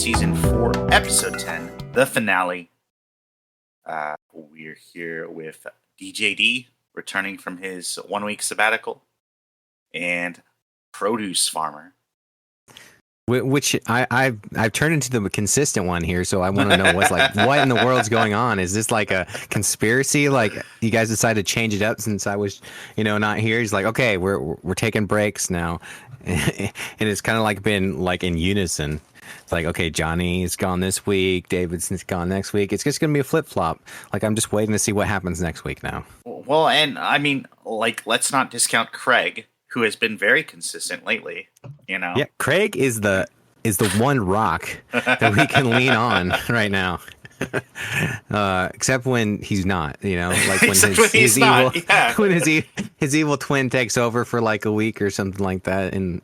Season 4, Episode 10, the finale. We're here with DJD, returning from his 1-week sabbatical, and Produce Farmer. Which I've turned into the consistent one here, so I want to know what's what in the world's going on? Is this like a conspiracy? Like you guys decided to change it up since I was, not here. He's like, okay, we're taking breaks now, and it's kind of like been like in unison. It's like, okay, Johnny's gone this week, Davidson's gone next week. It's just gonna be a flip flop. Like I'm just waiting to see what happens next week now. Well, and I mean, like, let's not discount Craig, who has been very consistent lately. Yeah, Craig is the one rock that we can lean on right now. Except when he's not, like when his evil when his evil twin takes over for like a week or something like that. And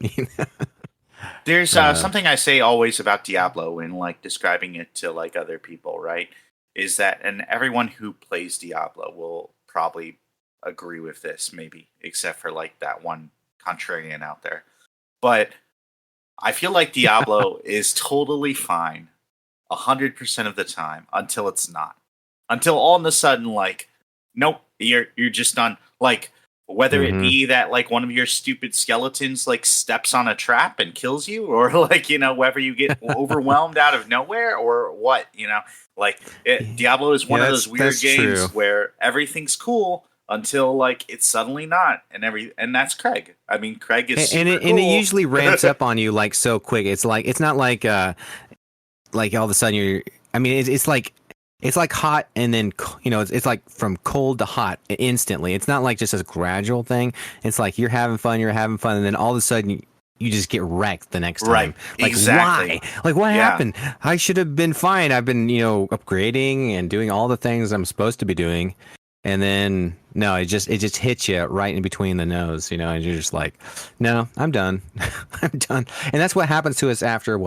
there's something I say always about Diablo when like describing it to like other people, right? Is that, and everyone who plays Diablo will probably agree with this, maybe, except for like that one contrarian out there. But I feel like Diablo is totally fine 100% of the time until it's not. Until all of a sudden, like, nope, you're just done. Like, whether it be that like one of your stupid skeletons like steps on a trap and kills you, or like whether you get overwhelmed out of nowhere, or what, Diablo is one of those weird games where everything's cool until like it's suddenly not, and that's Craig. I mean, Craig is super cool. And it usually ramps up on you like so quick. It's like it's not like all of a sudden you're. I mean, it's like hot and then it's like from cold to hot instantly. It's not like just a gradual thing. It's like you're having fun, and then all of a sudden you just get wrecked the next time. Right? Like exactly. Why? Like what happened? I should have been fine. I've been upgrading and doing all the things I'm supposed to be doing. And then no, it just hits you right in between the nose, and you're just like, no, I'm done. I'm done. And that's what happens to us after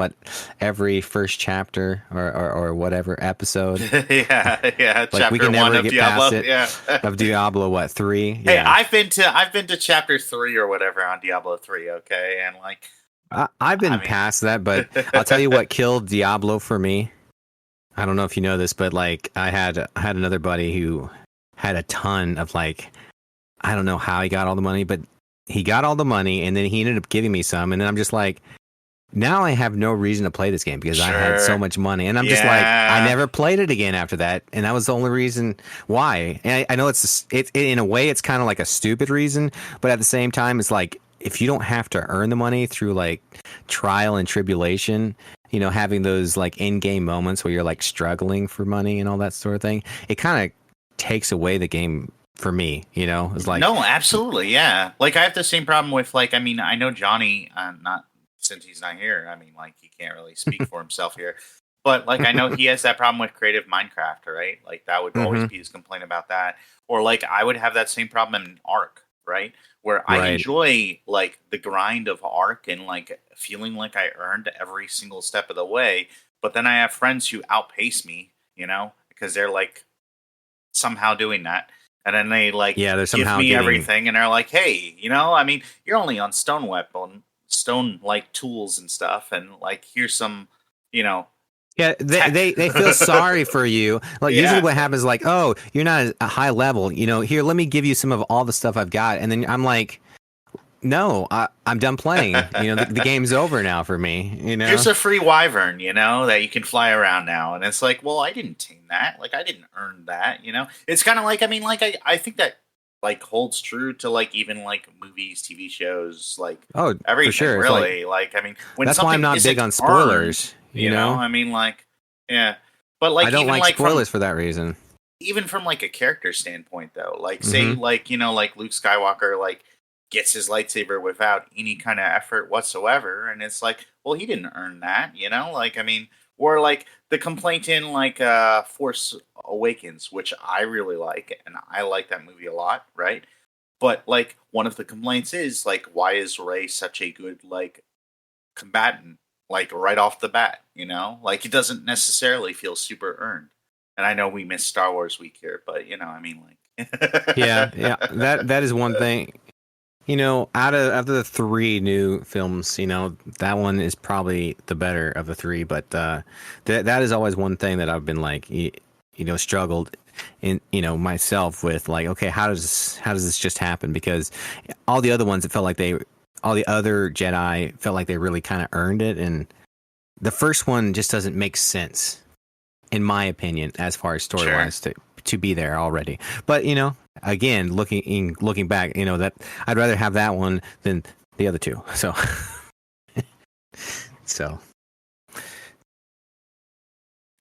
every first chapter or whatever episode. yeah. Like chapter we can never get Diablo. past it. Of Diablo 3? Hey, yeah. I've been to chapter 3 or whatever on Diablo 3, okay? And like I've been past that, but I'll tell you what killed Diablo for me. I don't know if you know this, but like I had another buddy who had a ton of like, I don't know how he got all the money, but he got all the money and then he ended up giving me some. And then I'm just like, now I have no reason to play this game because I had so much money. And I'm just like, I never played it again after that. And that was the only reason why. And I know it's in a way, it's kind of like a stupid reason, but at the same time, it's like, if you don't have to earn the money through like trial and tribulation, having those like in-game moments where you're like struggling for money and all that sort of thing, it kind of takes away the game for me. It's like, no, absolutely, yeah. Like I have the same problem with like, I mean, I know Johnny, not since he's not here. I mean, like he can't really speak for himself here, but like I know he has that problem with creative Minecraft, right? Like that would always be his complaint about that. Or like I would have that same problem in Ark, right? Where I enjoy like the grind of Ark and like feeling like I earned every single step of the way. But then I have friends who outpace me, because they're like somehow doing that, and then they like they're give me everything, and they're like, hey, I mean, you're only on stone like tools and stuff, and like here's some they feel sorry for you. Like usually what happens is like, oh, you're not at a high level, here, let me give you some of all the stuff I've got. And then I'm like, no, I'm done playing. The game's over now for me. Here's a free wyvern, that you can fly around now, and it's like, well, I didn't tame that. Like, I didn't earn that. It's kind of like, I mean, like, I think that like holds true to like even like movies, TV shows, like everything. For sure. Really, like I mean, when that's why I'm not big on spoilers. Earned, I mean, like, yeah, but like I don't even like spoilers for that reason. Even from like a character standpoint, though, like say like like Luke Skywalker like gets his lightsaber without any kind of effort whatsoever, and it's like, well, he didn't earn that, like I mean, or like the complaint in like Force Awakens, which I really like, and I like that movie a lot, right? But like one of the complaints is like, why is Rey such a good like combatant, like right off the bat, like it doesn't necessarily feel super earned. And I know we missed Star Wars week here, but I mean, like yeah, that is one thing. Out of the three new films, that one is probably the better of the three. But that is always one thing that I've been like, struggled in, myself with, like, okay, how does this just happen? Because all the other ones, all the other Jedi felt like they really kind of earned it, and the first one just doesn't make sense, in my opinion, as far as story Sure. wise, to be there already. But again, looking back, that I'd rather have that one than the other two. So, so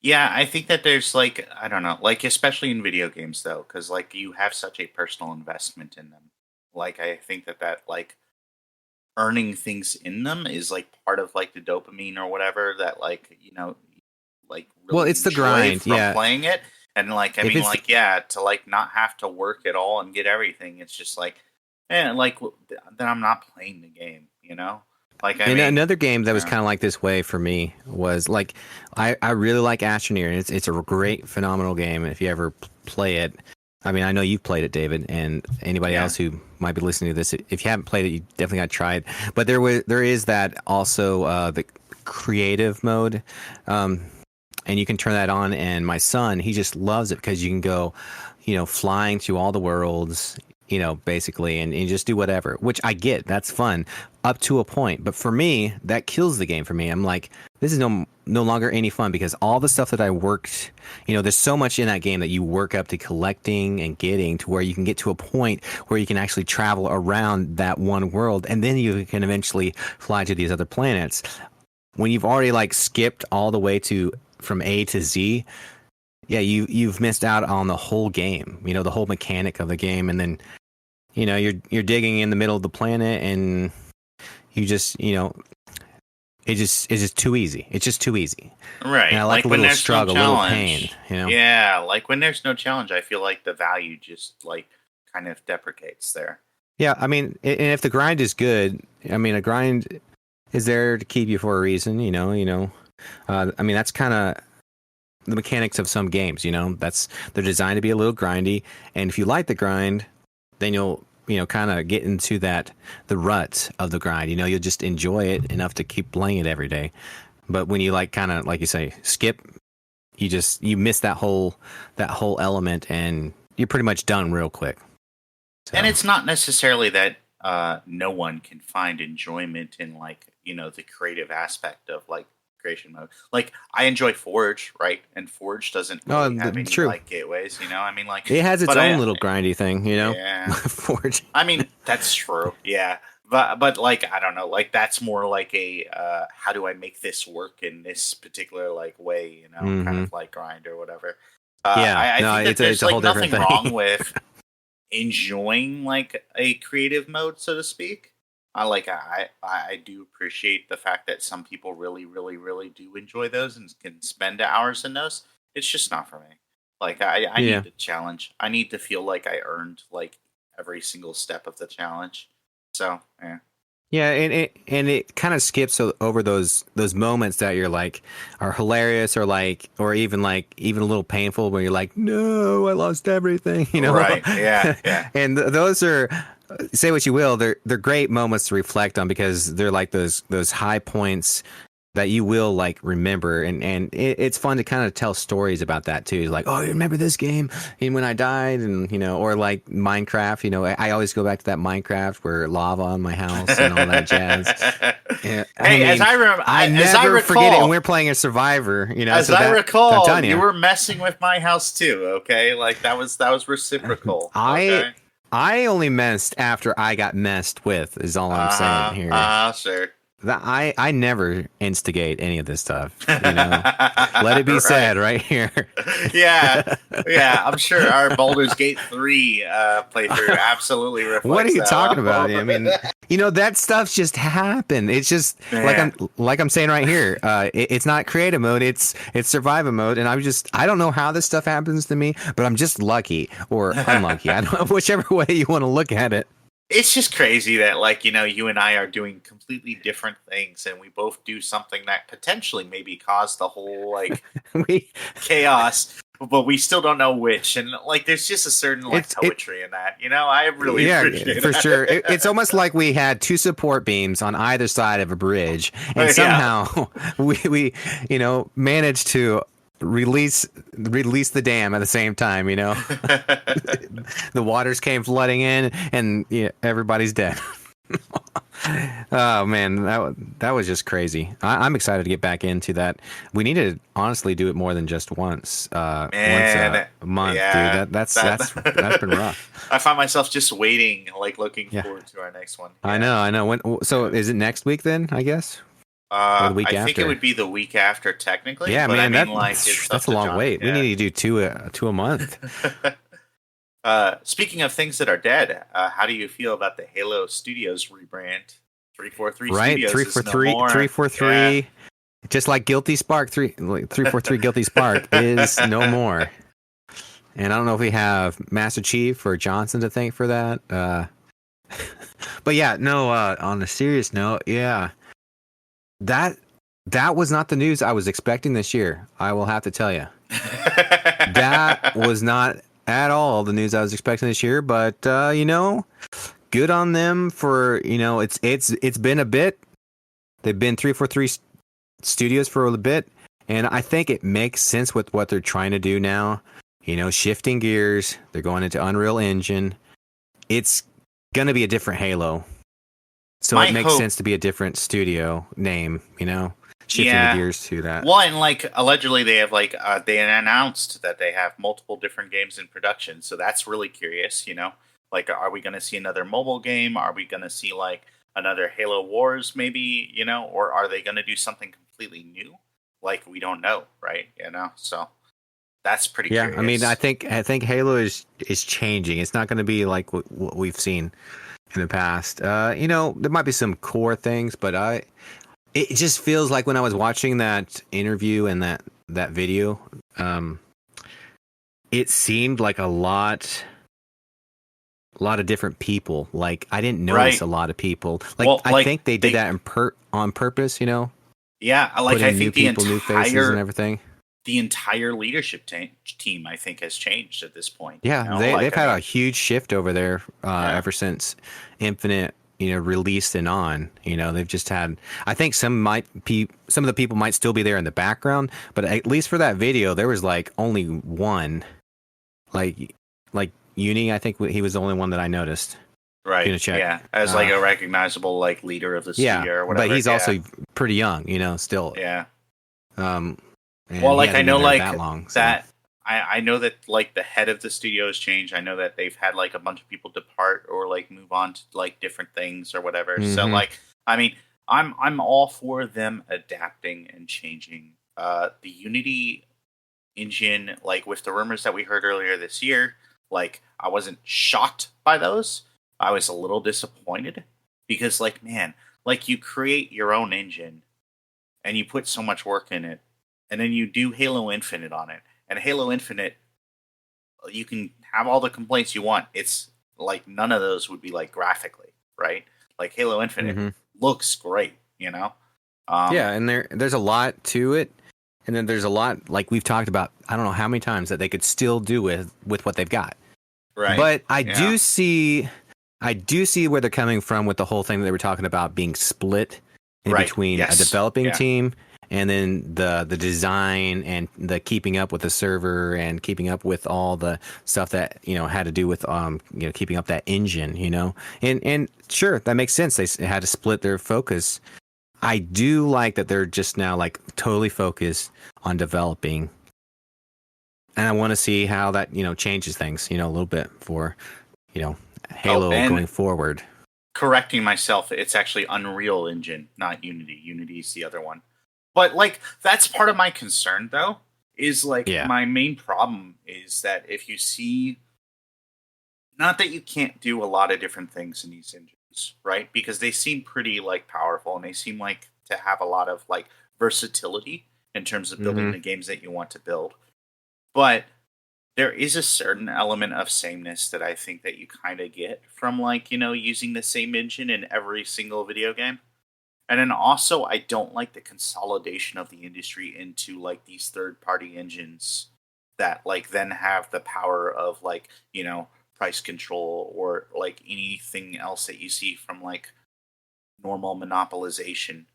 Yeah, I think that there's like, I don't know, like especially in video games though, because like you have such a personal investment in them. Like I think that like earning things in them is like part of like the dopamine or whatever that like like well, really it's the enjoy grind, from yeah. playing it. And like I If mean it's like yeah, to like not have to work at all and get everything, it's just like like then I'm not playing the game, you know? Like I And mean, another game that was yeah, kind of like this way for me was like, I really like Astroneer, and it's a great, phenomenal game. If you ever play it, I mean, I know you've played it, David, and anybody yeah. else who might be listening to this, if you haven't played it, you definitely got to try it. But there is that also, the creative mode, and you can turn that on. And my son, he just loves it because you can go, flying through all the worlds, basically, and just do whatever, which I get. That's fun up to a point. But for me, that kills the game for me. I'm like, this is no longer any fun because all the stuff that I worked, there's so much in that game that you work up to collecting and getting to where you can get to a point where you can actually travel around that one world, and then you can eventually fly to these other planets. When you've already like skipped all the way to from A to Z, yeah, you've missed out on the whole game, the whole mechanic of the game. And then you're digging in the middle of the planet, and you just it's just too easy. It's just too easy. And Right. I like Like a when little there's no struggle, a little pain. challenge. Yeah, like when there's no challenge, I feel like the value just like kind of deprecates there. Yeah, I mean, and if the grind is good, I mean, a grind is there to keep you for a reason. I mean, that's kind of the mechanics of some games. They're designed to be a little grindy, and if you like the grind, then you'll kind of get into the rut of the grind. You'll just enjoy it enough to keep playing it every day. But when you like kind of, like you say, skip, you miss that whole element, and you're pretty much done real quick. So. And it's not necessarily that no one can find enjoyment in like, the creative aspect of like creation mode. Like I enjoy Forge, right? And Forge doesn't really have any true. like gateways, I mean like It has its but own little grindy thing, yeah. Forge. I mean, that's true. Yeah. But like I don't know, like that's more like a how do I make this work in this particular like way, kind of like grind or whatever. Yeah, I no, think that it's there's a like whole nothing different thing. wrong with enjoying like a creative mode, so to speak. I do appreciate the fact that some people really, really, really do enjoy those and can spend hours in those. It's just not for me. Like I Yeah. need the challenge. I need to feel like I earned like every single step of the challenge. So yeah. Yeah, and it kind of skips over those moments that you're like are hilarious, or even a little painful, when you're like, no, I lost everything, Right. Yeah. Yeah. And those are, say what you will, they're great moments to reflect on, because they're like those high points that you will like remember, and it's fun to kind of tell stories about that too. Like, oh, you remember this game and when I died, and or like Minecraft. I always go back to that Minecraft where lava on my house and all that jazz. Yeah, Hey, as I remember, I as I never forget it. And recall, we're playing a Survivor. as so I I'm recall, telling you you, were messing with my house too. Okay, like that was reciprocal. I Okay. I only messed after I got messed with. Is all I'm saying here. Sure. I never instigate any of this stuff. Let it be said right here. Yeah, yeah. I'm sure our Baldur's Gate 3 playthrough absolutely reflects. What are you that talking well. about? I mean, that stuff just happened. It's just Yeah. like I'm saying right here. It's not creative mode. It's survival mode, and I don't know how this stuff happens to me, but I'm just lucky or unlucky. I don't know, whichever way you want to look at it. It's just crazy that like you and I are doing completely different things, and we both do something that potentially maybe caused the whole like we chaos. but we still don't know which. And like, there's just a certain like poetry in that. I really appreciate for that. sure. It's almost like we had two support beams on either side of a bridge, and somehow we managed to release the dam at the same time. The waters came flooding in, and everybody's dead. Oh man, that was just crazy. I'm excited to get back into that. We need to honestly do it more than just once once a month, dude. That's been rough. I find myself just waiting, like looking forward to our next one. I know. So is it next week then? I guess. Or the week I after? think it would be the week after, technically. Yeah, but man, that's a long wait. Yeah. We need to do two a month. Speaking of things that are dead, how do you feel about the Halo Studios rebrand? 343 right? Studios 343. Yeah. Just like Guilty Spark, 343 Guilty Spark is no more. And I don't know if we have Master Chief or Johnson to thank for that. But yeah, no. On a serious note, yeah, that was not the news I was expecting this year. I will have to tell you, that was not at all the news I was expecting this year, but good on them for it's been a bit. They've been 343 Studios for a bit, and I think it makes sense with what they're trying to do now. Shifting gears, they're going into Unreal Engine. It's gonna be a different Halo, so it makes sense to be a different studio name. Shifting the gears to that. Well, and like allegedly they have they announced that they have multiple different games in production, so that's really curious. Like, are we going to see another mobile game? Are we going to see like another Halo Wars, maybe? Or are they going to do something completely new? Like, we don't know, right? So that's pretty. Curious. I mean, I think Halo is changing. It's not going to be like what we've seen in the past. There might be some core things, but it just feels like when I was watching that interview and that video, it seemed like a lot of different people. Like, I didn't notice a lot of people. I think they did that on purpose. Yeah, I think the new faces and everything. The entire leadership team, I think, has changed at this point. Yeah, they've had a huge shift over there ever since Infinite released and on. They've just had, I think some of the people might still be there in the background, but at least for that video there was like only one, like Uni. I think he was the only one that I noticed. Right. Yeah, as like a recognizable like leader of the studio or whatever. But he's also pretty young, still. Yeah. Well, like I know like that long, that I know that like the head of the studio has changed. I know that they've had like a bunch of people depart or like move on to like different things or whatever. Mm-hmm. So like, I mean, I'm all for them adapting and changing. The Unity engine, like with the rumors that we heard earlier this year, like I wasn't shocked by those. I was a little disappointed because like, man, like you create your own engine and you put so much work in it, and then you do Halo Infinite on it. And Halo Infinite, you can have all the complaints you want. It's like none of those would be like graphically, right? Like Halo Infinite looks great, Yeah, and there's a lot to it, and then there's a lot like we've talked about. I don't know how many times that they could still do with what they've got, right? But I do see where they're coming from with the whole thing that they were talking about being split in between a developing team. And then the design and the keeping up with the server and keeping up with all the stuff that had to do with keeping up that engine, and sure, that makes sense. They had to split their focus. I do like that they're just now like totally focused on developing, and I want to see how that changes things a little bit for Halo going forward. Correcting myself, it's actually Unreal Engine, not Unity. Unity's the other one. But, like, that's part of my concern, though, is, like, my main problem is that if you see... Not that you can't do a lot of different things in these engines, right? Because they seem pretty, like, powerful, and they seem like to have a lot of, like, versatility in terms of building the games that you want to build. But there is a certain element of sameness that I think that you kind of get from, like, using the same engine in every single video game. And then also, I don't like the consolidation of the industry into like these third-party engines that like then have the power of like, price control or like anything else that you see from like normal monopolization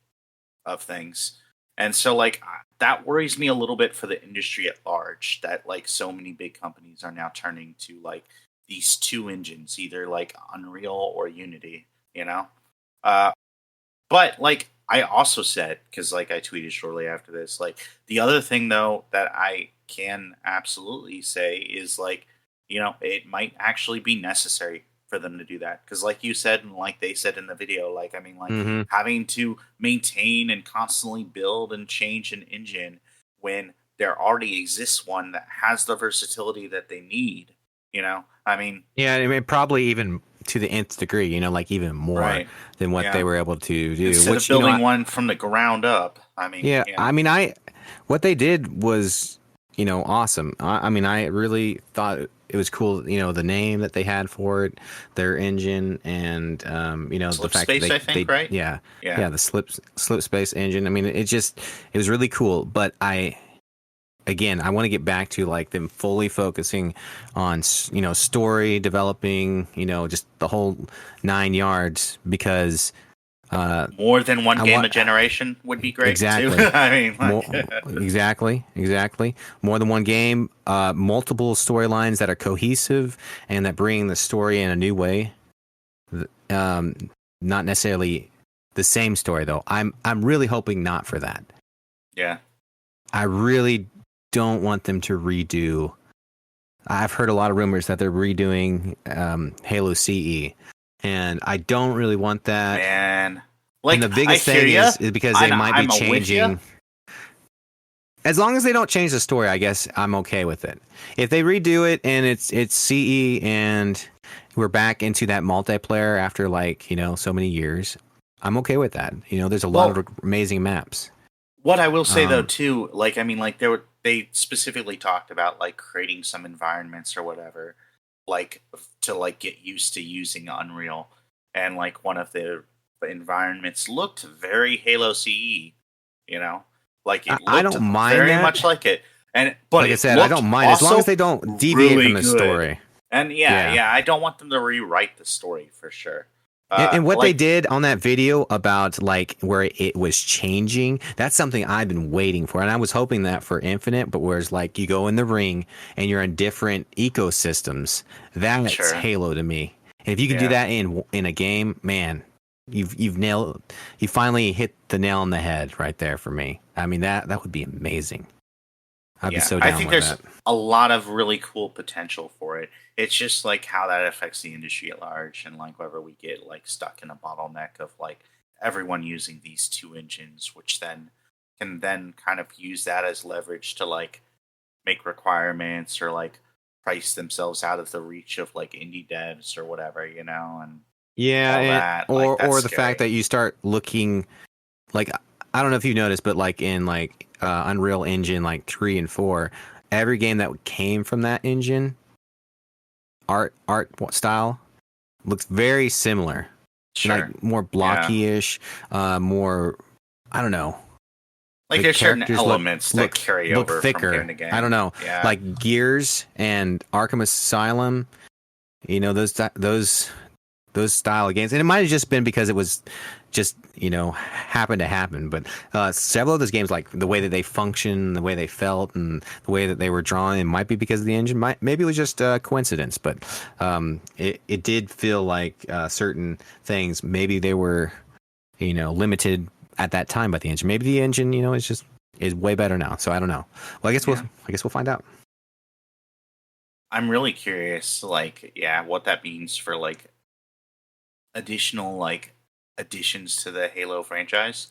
of things. And so like that worries me a little bit for the industry at large, that like so many big companies are now turning to like these two engines, either like Unreal or Unity, you know? Uh but like I also said, because like I tweeted shortly after this, like the other thing though that I can absolutely say is like, it might actually be necessary for them to do that. Because like you said, and like they said in the video, like I mean, like Mm-hmm. having to maintain and constantly build and change an engine when there already exists one that has the versatility that they need. I mean, Yeah, I mean, probably even to the nth degree, like even more right? than what they Yeah. were able to do. Instead of Which, building one from the ground up, I mean, yeah, I mean, what they did was, awesome. I mean, I really thought it was cool, the name that they had for it, their engine, and the slip fact that space, I think, right? Yeah. yeah, the slip space engine. I mean, it was really cool. But again, I want to get back to like them fully focusing on story, developing, just the whole 9 yards, because More than one I game want a generation would be great too. exactly I mean, more like, exactly more than one game, multiple storylines that are cohesive and that bring the story in a new way. Um, Not necessarily the same story though. I'm really hoping not for that. yeah. I really don't want them to redo. I've heard a lot of rumors that they're redoing Halo CE, and I don't really want that. Man, And like the I biggest hear thing you. is because they I'm might be I'm a with you. changing. As long as they don't change the story, I guess I'm okay with it. If they redo it and it's CE and we're back into that multiplayer after like, so many years, I'm okay with that. There's a lot Well, of amazing maps. what I will say though Um, too, like I mean, like they specifically talked about like creating some environments or whatever, like to like get used to using Unreal, and like one of the environments looked very Halo CE, you know, like it I looked don't mind very that. much like it, but Like I it said, I don't looked mind as long as also they don't deviate really from the good. story. And yeah, Yeah. yeah, I don't want them to rewrite the story for sure. And what they Like did on that video about like where it was changing, that's something I've been waiting for. And I was hoping that for Infinite, but whereas like you go in the ring and you're in different ecosystems, that's sure, Halo to me. And if you can do yeah. that in a game, man, you finally hit the nail on the head right there for me. I mean that would be amazing. I'd be Yeah, so I down think with there's that. a lot of really cool potential for it. It's just like how that affects the industry at large, and like whether we get like stuck in a bottleneck of like everyone using these two engines, which then can then kind of use that as leverage to like make requirements or like price themselves out of the reach of like indie devs or whatever, and Yeah, all that. Like that's or the fact scary. that you start looking like I don't know if you noticed, but like in like Unreal Engine like 3 and 4, every game that came from that engine, art style looks very similar, Sure. like more Yeah. blocky-ish, more I don't know. Like The there's certain characters elements that carry look over from game thicker. to I don't game. know, Yeah. like Gears and Arkham Asylum. Those style of games, and it might have just been because it was just happened to happen, but several of those games, like the way that they function, the way they felt, and the way that they were drawn, it might be because of the engine, maybe it was just coincidence, but it did feel like certain things maybe they were limited at that time by the engine. Maybe the engine is way better now, so I don't know. Well, Yeah. I guess we'll find out. I'm really curious, like, yeah, what that means for like additional like additions to the Halo franchise.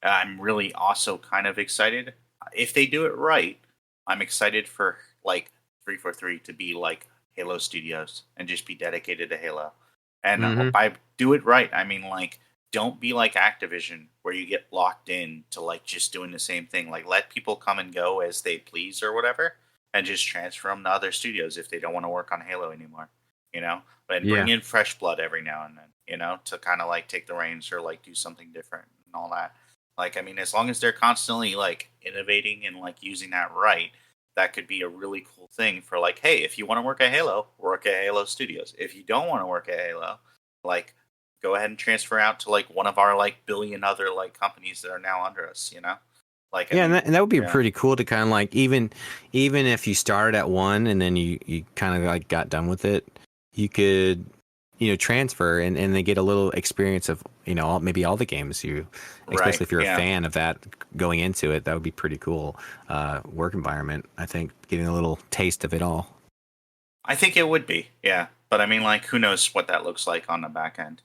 I'm really also kind of excited if they do it right. I'm excited for like 343 to be like Halo Studios and just be dedicated to Halo. And Hmm. by do it right, I mean like don't be like Activision where you get locked in to like just doing the same thing. Like let people come and go as they please or whatever, and just transfer them to other studios if they don't want to work on Halo anymore. You know, and bring Yeah. in fresh blood every now and then. To kind of like take the reins or like do something different and all that. Like, I mean, as long as they're constantly like innovating and like using that right, that could be a really cool thing for like, hey, if you want to work at Halo, work at Halo Studios. If you don't want to work at Halo, like go ahead and transfer out to like one of our like billion other like companies that are now under us, you know? Like I Yeah, and mean, that would be yeah. pretty cool to kind of like even if you started at one and then you kind of like got done with it, you could transfer and then get a little experience of maybe all the games you, Right. especially if you're a Yeah. fan of that going into it. That would be pretty cool. Work environment. I think getting a little taste of it all. I think it would be. Yeah. But I mean like who knows what that looks like on the back end.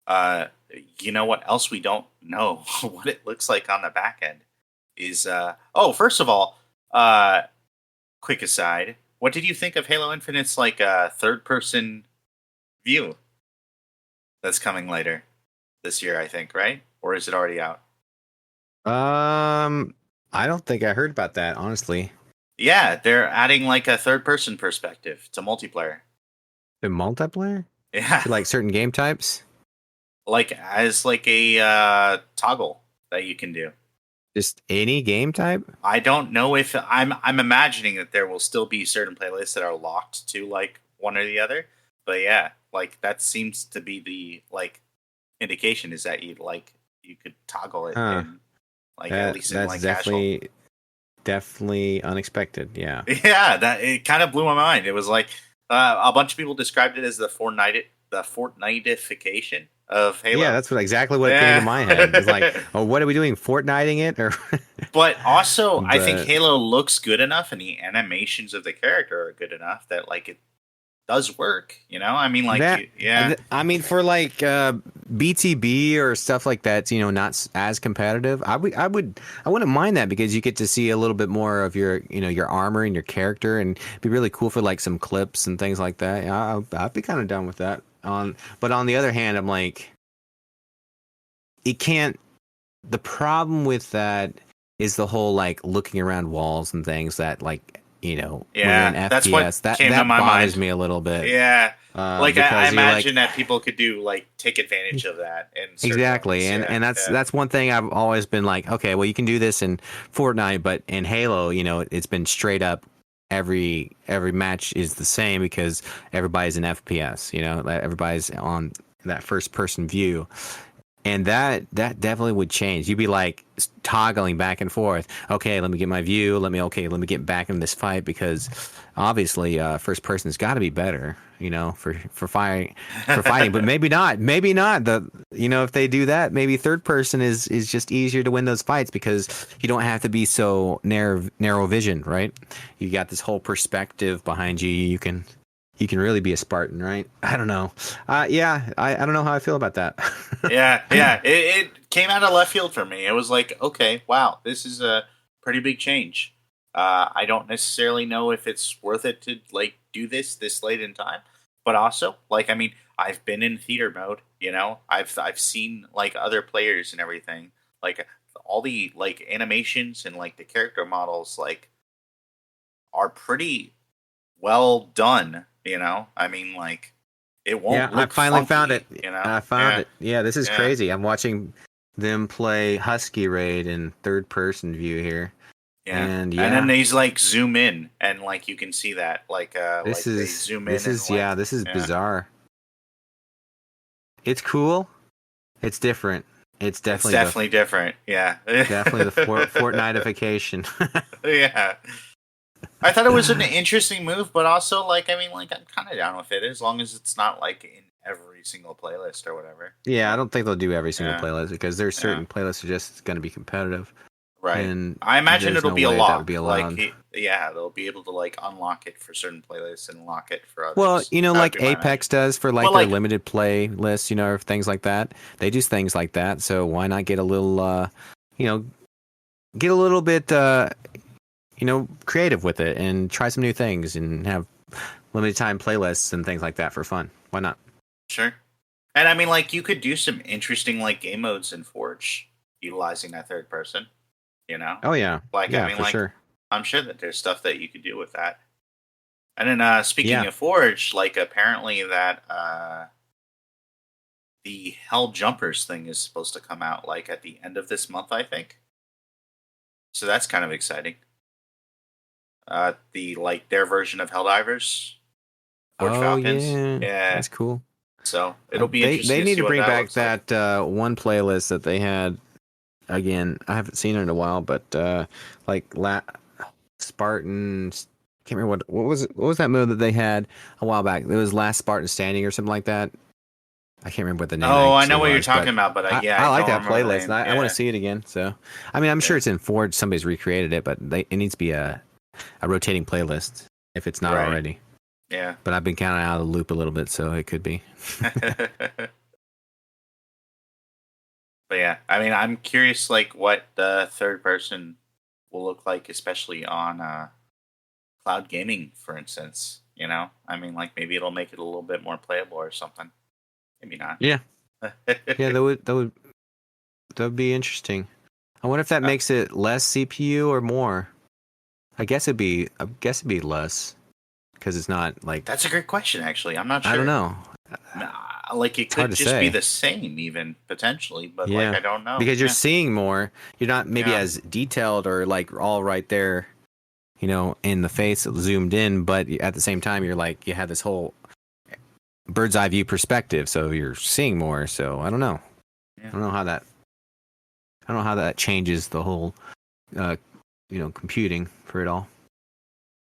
Uh you know what else we don't know what it looks like on the back end is first of all, quick aside, what did you think of Halo Infinite's like third person view that's coming later this year, I think, right? Or is it already out? I don't think I heard about that, honestly. Yeah, they're adding like a third person perspective to multiplayer. The multiplayer Yeah, for like certain game types. like as like a toggle that you can do. Just any game type? I don't know if I'm imagining that there will still be certain playlists that are locked to like one or the other. But yeah, like that seems to be the like indication is that you could toggle it Huh. in like at least in That's like casual. definitely unexpected. Yeah. Yeah, that it kind of blew my mind. It was like a bunch of people described it as the Fortnitification of Yeah, Halo. that's exactly what came to Yeah. my head. It's like, oh, what are we doing? Fortniting it or But also, I think but Halo looks good enough, and the animations of the character are good enough that like it does work. You know, I mean, like, that yeah, I mean for like BTB or stuff like that, not as competitive. I wouldn't mind that because you get to see a little bit more of your armor and your character, and it'd be really cool for like some clips and things like that. Yeah, I'd be kind of done with that. But on the other hand, I'm like, it can't. The problem with that is the whole like looking around walls and things that like when you're in yeah. That's what FPS that came to that my bothers mind. me a little bit Yeah, like I because you're like imagine that people could do like take advantage of that in certain exactly ways. Yeah, and that's yeah, that's one thing I've always been like, okay, well you can do this in Fortnite, but in Halo it's been straight up every match is the same because everybody's in FPS, everybody's on that first person view. And that definitely would change. You'd be like toggling back and forth. Okay, let me get my view. Let me get back in this fight because obviously first person's got to be better, for fighting. But maybe not. Maybe not. If they do that, maybe third person is just easier to win those fights because you don't have to be so narrow vision, right? You got this whole perspective behind you. You can really be a Spartan, right? I don't know. Yeah, I don't know how I feel about that. yeah, yeah. It came out of left field for me. It was like, okay, wow, this is a pretty big change. I don't necessarily know if it's worth it to like do this late in time, but also, like, I mean, I've been in theater mode. You know, I've seen like other players and everything, like all the like animations and like the character models, like are pretty well done. You know, I mean, like it Yeah, won't I look finally found funky. it. You know, I found yeah, it. Yeah, this is yeah. crazy. I'm watching them play Husky Raid in third person view here. Yeah. And And then yeah, they like zoom in and like you can see that this like they is zoom in this and is yeah, like this is yeah. bizarre. It's cool. It's different. It's It's definitely definitely different. Yeah. definitely the Fortniteification. Yeah. I thought it was an interesting move, but also like I mean like I'm kind of down with it as long as it's not like in every single playlist or whatever, you Yeah, I know. don't think they'll do every single Yeah. playlist because there's Yeah. certain playlists that are just going to be competitive, Right. and I imagine there's it'll no be a way that would lock. be allowed. Yeah, they'll be able to like unlock it for certain playlists and lock it for Well, others. That would like be my Apex imagine. does for like But their like limited play lists, or things like that. They do things like that. So why not get a little, you know, get a little bit, creative with it and try some new things and have limited time playlists and things like that for fun. Why not? sure. And I mean, like, you could do some interesting like game modes in Forge utilizing that third person. You know, Oh yeah, like I yeah, mean, for like sure. I'm sure that there's stuff that you could do with that. And then speaking Yeah. of Forge, like apparently that the Hell Jumpers thing is supposed to come out like at the end of this month, I think. So that's kind of exciting. their version of Helldivers, Forge Oh Falcons. yeah, Yeah, that's cool. so it'll be They interesting to need see to what bring that back looks like. that one playlist that they had again. I haven't seen it in a while, but like Spartan. Can't remember what was it. What was that mode that they had a while back? It was Last Spartan Standing or something like that. I can't remember what the name Oh, I actually know what you're was, but talking about, but yeah, I I like don't that remember the playlist, and name. I want to Yeah, see it again. So, I mean, I'm sure yeah, it's in Forge. Somebody's recreated it, but it needs to be a rotating playlist if it's not right. already. Yeah. But I've been kind of out of the loop a little bit, so it could be. But yeah, I mean, I'm curious, like what the third person will look like, especially on cloud gaming, for instance. You know, I mean, like maybe it'll make it a little bit more playable or something. Maybe not. Yeah, yeah, that would be interesting. I wonder if that Uh, makes it less CPU or more. I guess it'd be less because it's not like that's a great question. Actually, I'm not I don't sure. know. Nah, like it It's hard could to just be say. the same, even potentially, but like Yeah, I don't know. because you're Yeah, seeing more. You're not maybe yeah, as detailed or like all right there, in the face, zoomed in. But at the same time, you're like you have this whole bird's eye view perspective, so you're seeing more. So I don't know. yeah. I don't know how that. I don't know how that changes the whole, uh, computing for it all.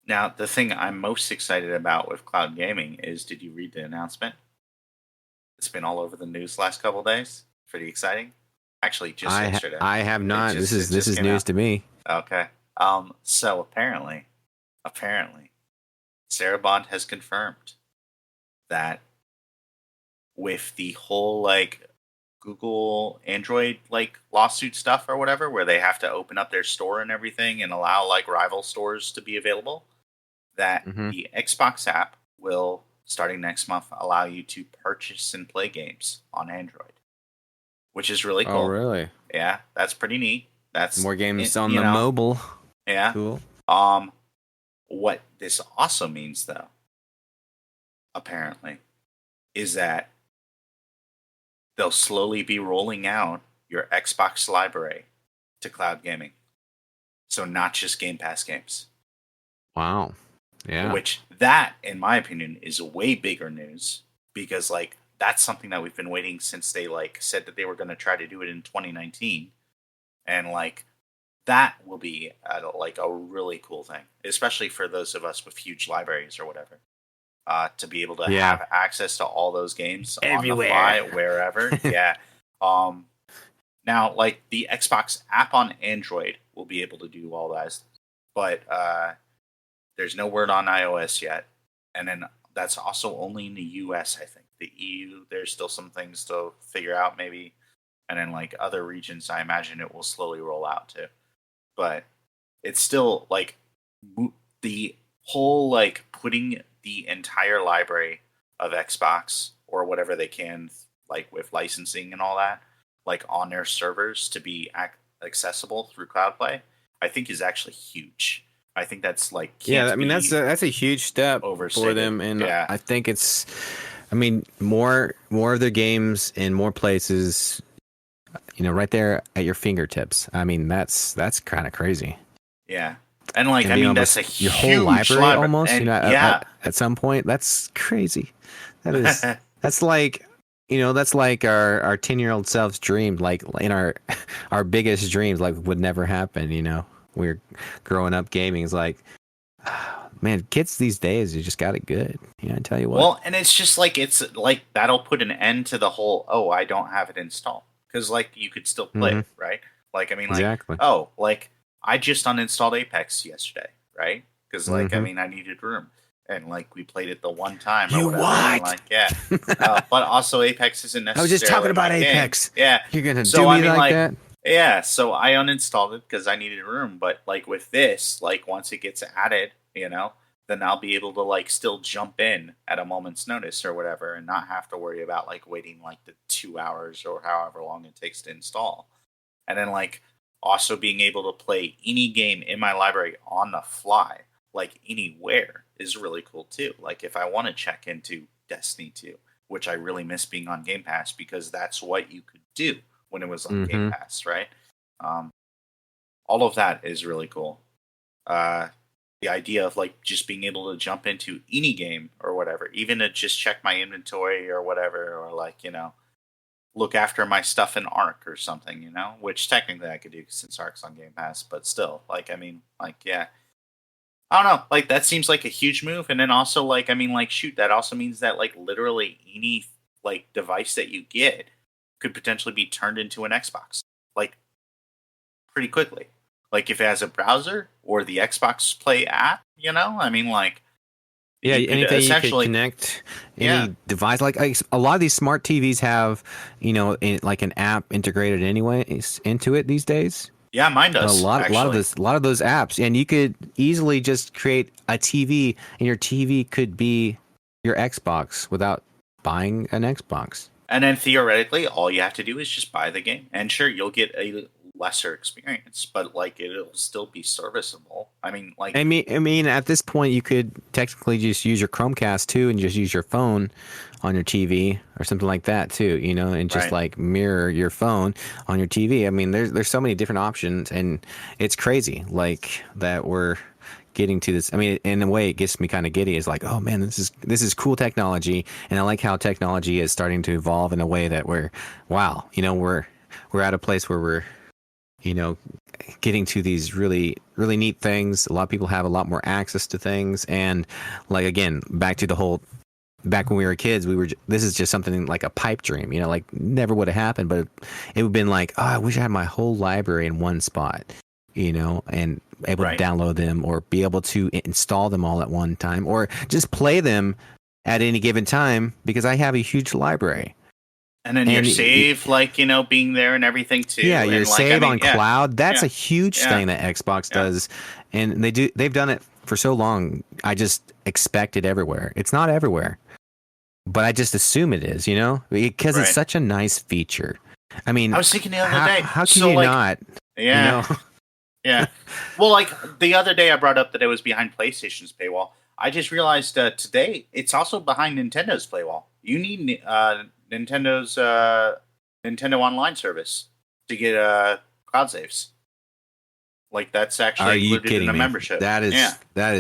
Now, the thing I'm most excited about with cloud gaming is, did you read the announcement? It's been all over the news last couple days. Pretty exciting. Actually, just yesterday. I have It not. just This is came news out. to me. Okay. So apparently, Sarah Bond has confirmed that with the whole like Google Android like lawsuit stuff or whatever, where they have to open up their store and everything and allow like rival stores to be available, that Hmm. the Xbox app will, starting next month, allow you to purchase and play games on Android, which is really Oh, cool. really? Yeah, that's pretty neat. That's More games on you the know, mobile. yeah. Cool. Um, what this also means, though, apparently, is that they'll slowly be rolling out your Xbox library to cloud gaming. So not just Game Pass games. Wow. Yeah. Which that, in my opinion, is way bigger news because like that's something that we've been waiting since they like said that they were going to try to do it in 2019, and like that will be like a really cool thing, especially for those of us with huge libraries or whatever, to be able to Yeah. have access to all those games on the fly Everywhere. wherever. Yeah. Um, Now, like the Xbox app on Android will be able to do all that, but there's no word on iOS yet, and then that's also only in the US. I think the EU, there's still some things to figure out, maybe, and then like other regions, I imagine it will slowly roll out too. But it's still like the whole like putting the entire library of Xbox or whatever they can, like with licensing and all that, like on their servers to be accessible through cloud play, I think is actually huge. I think that's like Yeah, can't I mean be that's a huge step for overstated. them, and Yeah. I think it's. I mean, more of their games in more places. Right there at your fingertips. I mean, that's kind of crazy. Yeah. And like And I being mean able that's a to your whole huge library library. almost. And yeah. At some point, that's crazy. That's like. That's like our 10-year-old selves dreamed, like in our biggest dreams, like would never happen. We're growing up gaming is like, man, kids these days, you just got it good. I tell you what. Well, and it's like that'll put an end to the whole I don't have it installed, because like you could still play Hmm. it, right? Like I mean like Exactly. like I just uninstalled Apex yesterday, right? Because like I Hmm. mean I needed room, and like we played it the one time or You whatever, and what? like yeah, but also Apex isn't I was just talking necessarily my about game. Apex. Yeah, You're gonna do so I me mean like like that? yeah, so I uninstalled it because I needed room, but like with this, like once it gets added, then I'll be able to like still jump in at a moment's notice or whatever and not have to worry about like waiting like the 2 hours or however long it takes to install. And then like also being able to play any game in my library on the fly, like anywhere, is really cool too. Like if I want to check into Destiny 2, which I really miss being on Game Pass because that's what you could do when it was on Game Hmm. Pass, right? Um, all of that is really cool. Uh, the idea of like just being able to jump into any game or whatever, even to just check my inventory or whatever, or like, look after my stuff in Arc or something, which technically I could do since Arc's on Game Pass, but still, like, I mean, like, yeah. I don't know, like, that seems like a huge move. And then also, like, I mean, like, shoot, that also means that, like, literally any, like, device that you get could potentially be turned into an Xbox, like, pretty quickly. Like, if it has a browser or the Xbox Play app, I mean, like, yeah, you could anything you could essentially connect, yeah. any device. Like a lot of these smart TVs have, like an app integrated anyways into it these days. Yeah, mine A does, lot, actually. a lot of those apps, and you could easily just create a TV, and your TV could be your Xbox without buying an Xbox. And then theoretically, all you have to do is just buy the game. And sure, you'll get a lesser experience, but like it'll still be serviceable. I mean, like I mean, at this point, you could technically just use your Chromecast too, and just use your phone on your TV or something like that too, and just right. like mirror your phone on your TV. I mean, there's so many different options, and it's crazy like that we're getting to this. I mean, in a way, it gets me kind of giddy. It's like, oh man, this is cool technology, and I like how technology is starting to evolve in a way that wow, we're at a place where we're getting to these really, really neat things. A lot of people have a lot more access to things. And like, again, back when we were kids, this is just something like a pipe dream, like never would have happened, but it would have been like, oh, I wish I had my whole library in one spot, and able right. to download them or be able to install them all at one time or just play them at any given time because I have a huge library. And then your save, being there and everything too. Yeah, your and save on cloud. That's a huge Yeah. thing that Xbox does, and they've done it for so long. I just expect it everywhere. It's not everywhere, but I just assume it is. Because it's such a nice feature. I mean, I was thinking the other day, how can you not? Yeah, yeah. Well, like the other day, I brought up that it was behind PlayStation's paywall. I just realized today it's also behind Nintendo's paywall. You need Nintendo's Nintendo Online service to get cloud saves. Like that's actually included in a membership. That is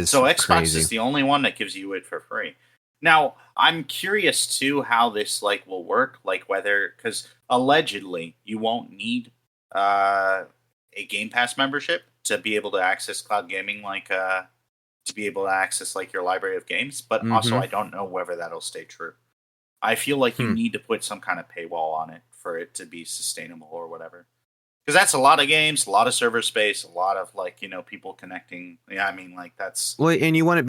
so Xbox crazy. is the only one that gives you it for free. Now I'm curious too how this will work. Like whether because allegedly you won't need a Game Pass membership to be able to access cloud gaming, to be able to access your library of games. But also I don't know whether that'll stay true. I feel like you need to put some kind of paywall on it for it to be sustainable or whatever. Because that's a lot of games, a lot of server space, a lot of people connecting. Yeah, I mean that's and you want it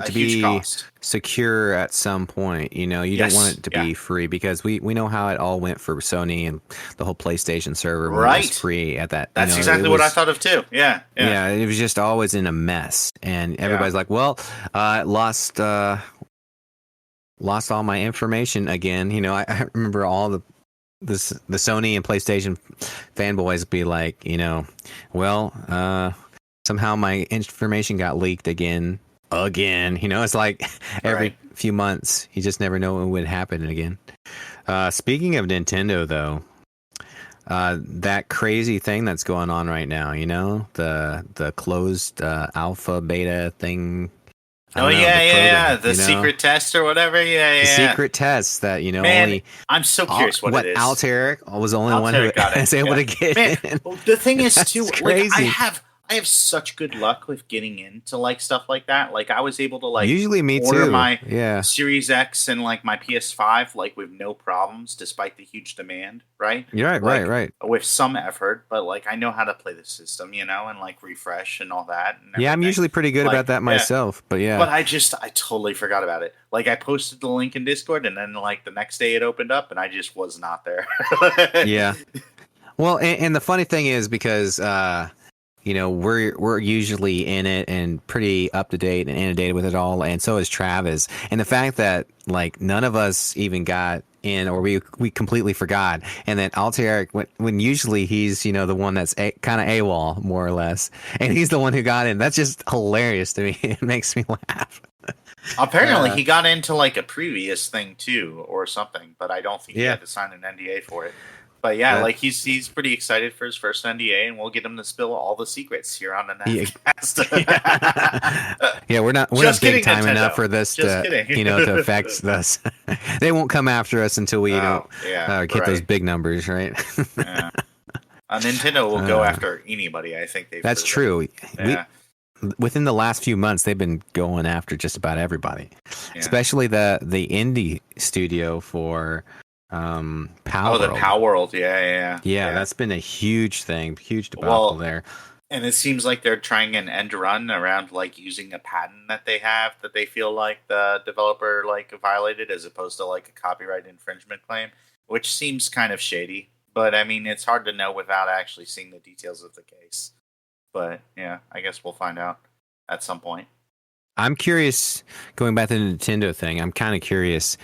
to be cost. Secure at some point. You don't want it to be free because we know how it all went for Sony and the whole PlayStation server was free at that. That's exactly what I thought of too. Yeah, it was just always in a mess, and everybody's like, "Well, lost all my information again." I remember all the Sony and PlayStation fanboys be like, somehow my information got leaked again. It's like every few months, you just never know when would happen again. Speaking of Nintendo, though, that crazy thing that's going on right now, the closed alpha beta thing. The secret test or whatever. The secret test that Man, only. I'm so curious what it is. Alteric was the only one who was able to get in. Well, the thing is too, crazy. I have such good luck with getting into stuff like that. I was able to usually me order too. My Series X and my PS5 with no problems despite the huge demand. Right. You're right. With some effort, but I know how to play the system, and refresh and all that. And I'm usually pretty good about that myself. But But I totally forgot about it. I posted the link in Discord, and then the next day it opened up, and I just was not there. Yeah. Well, and the funny thing is because. We're usually in it and pretty up to date and inundated with it all, and so is Travis. And the fact that none of us even got in, or we completely forgot, and then Altair, when usually he's the one that's kind of AWOL more or less, and he's the one who got in. That's just hilarious to me. It makes me laugh. Apparently, he got into a previous thing too, or something, but I don't think he had to sign an NDA for it. But yeah, like he's pretty excited for his first NDA, and we'll get him to spill all the secrets here on the Navcast. Yeah, we're not Just big kidding, time Nintendo. enough for this Just to kidding. to affect us. They won't come after us until we get those big numbers, right? Yeah. Nintendo will go after anybody. I think they've. That's true. Yeah. Within the last few months, they've been going after just about everybody, especially the indie studio for Power World. The Power World, yeah. That's been a huge thing, huge debacle there. And it seems like they're trying an end run around like using a patent that they have that they feel like the developer like violated, as opposed to like a copyright infringement claim, which seems kind of shady. But I mean, it's hard to know without actually seeing the details of the case. But yeah, I guess we'll find out at some point. I'm curious, going back to the Nintendo thing, I'm kind of curious,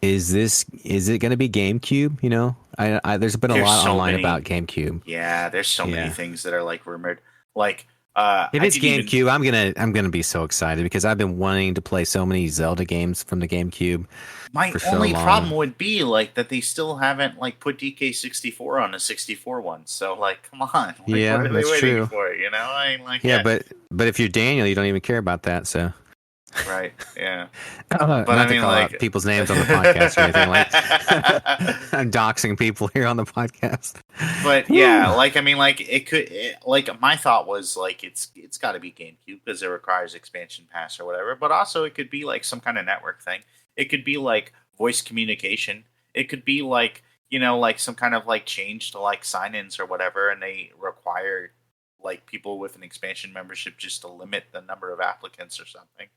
is it going to be GameCube? You know, there's been a lot online about GameCube. Yeah, there's so many things that are like rumored. Like, if it's GameCube, I'm gonna be so excited because I've been wanting to play so many Zelda games from the GameCube. My only problem would be like that they still haven't like put DK64 on a 64 one. So like, come on, like, what are they waiting for? You know, I mean, like, but if you're Daniel, you don't even care about that. So right, yeah. But I mean, call out people's names on the podcast or anything like. I'm doxing people here on the podcast. But yeah, like I mean, like it could. Like my thought was like it's got to be GameCube because it requires expansion pass or whatever. But also it could be like some kind of network thing. It could be like voice communication. It could be like like some kind of like change to like sign-ins or whatever, and they require like people with an expansion membership just to limit the number of applicants or something.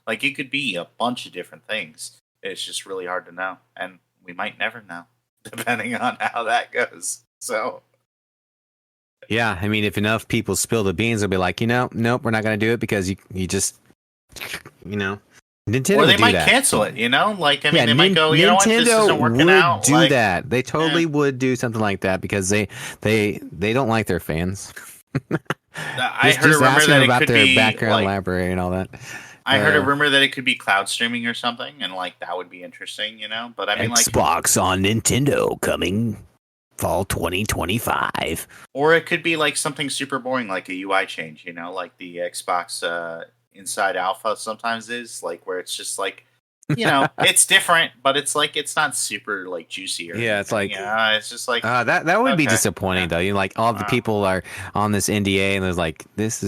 Like it could be a bunch of different things. It's just really hard to know, and we might never know, depending on how that goes. So, yeah, I mean, if enough people spill the beans, they'll be like, nope, we're not going to do it because you just, Nintendo. Or they might cancel it. Like I mean, they might go, Nintendo what, this isn't working out. Do that. They totally would do something like that because they don't like their fans. I heard a rumor that it could their be background library and all that. I heard a rumor that it could be cloud streaming or something, and like that would be interesting, But I mean, Xbox on Nintendo coming fall 2025. Or it could be like something super boring, like a UI change, like the Xbox Inside Alpha sometimes is, like where it's just like, it's different, but it's like it's not super like juicy or anything. It's like it's just like that would be disappointing though. Like all the people are on this NDA and there's like this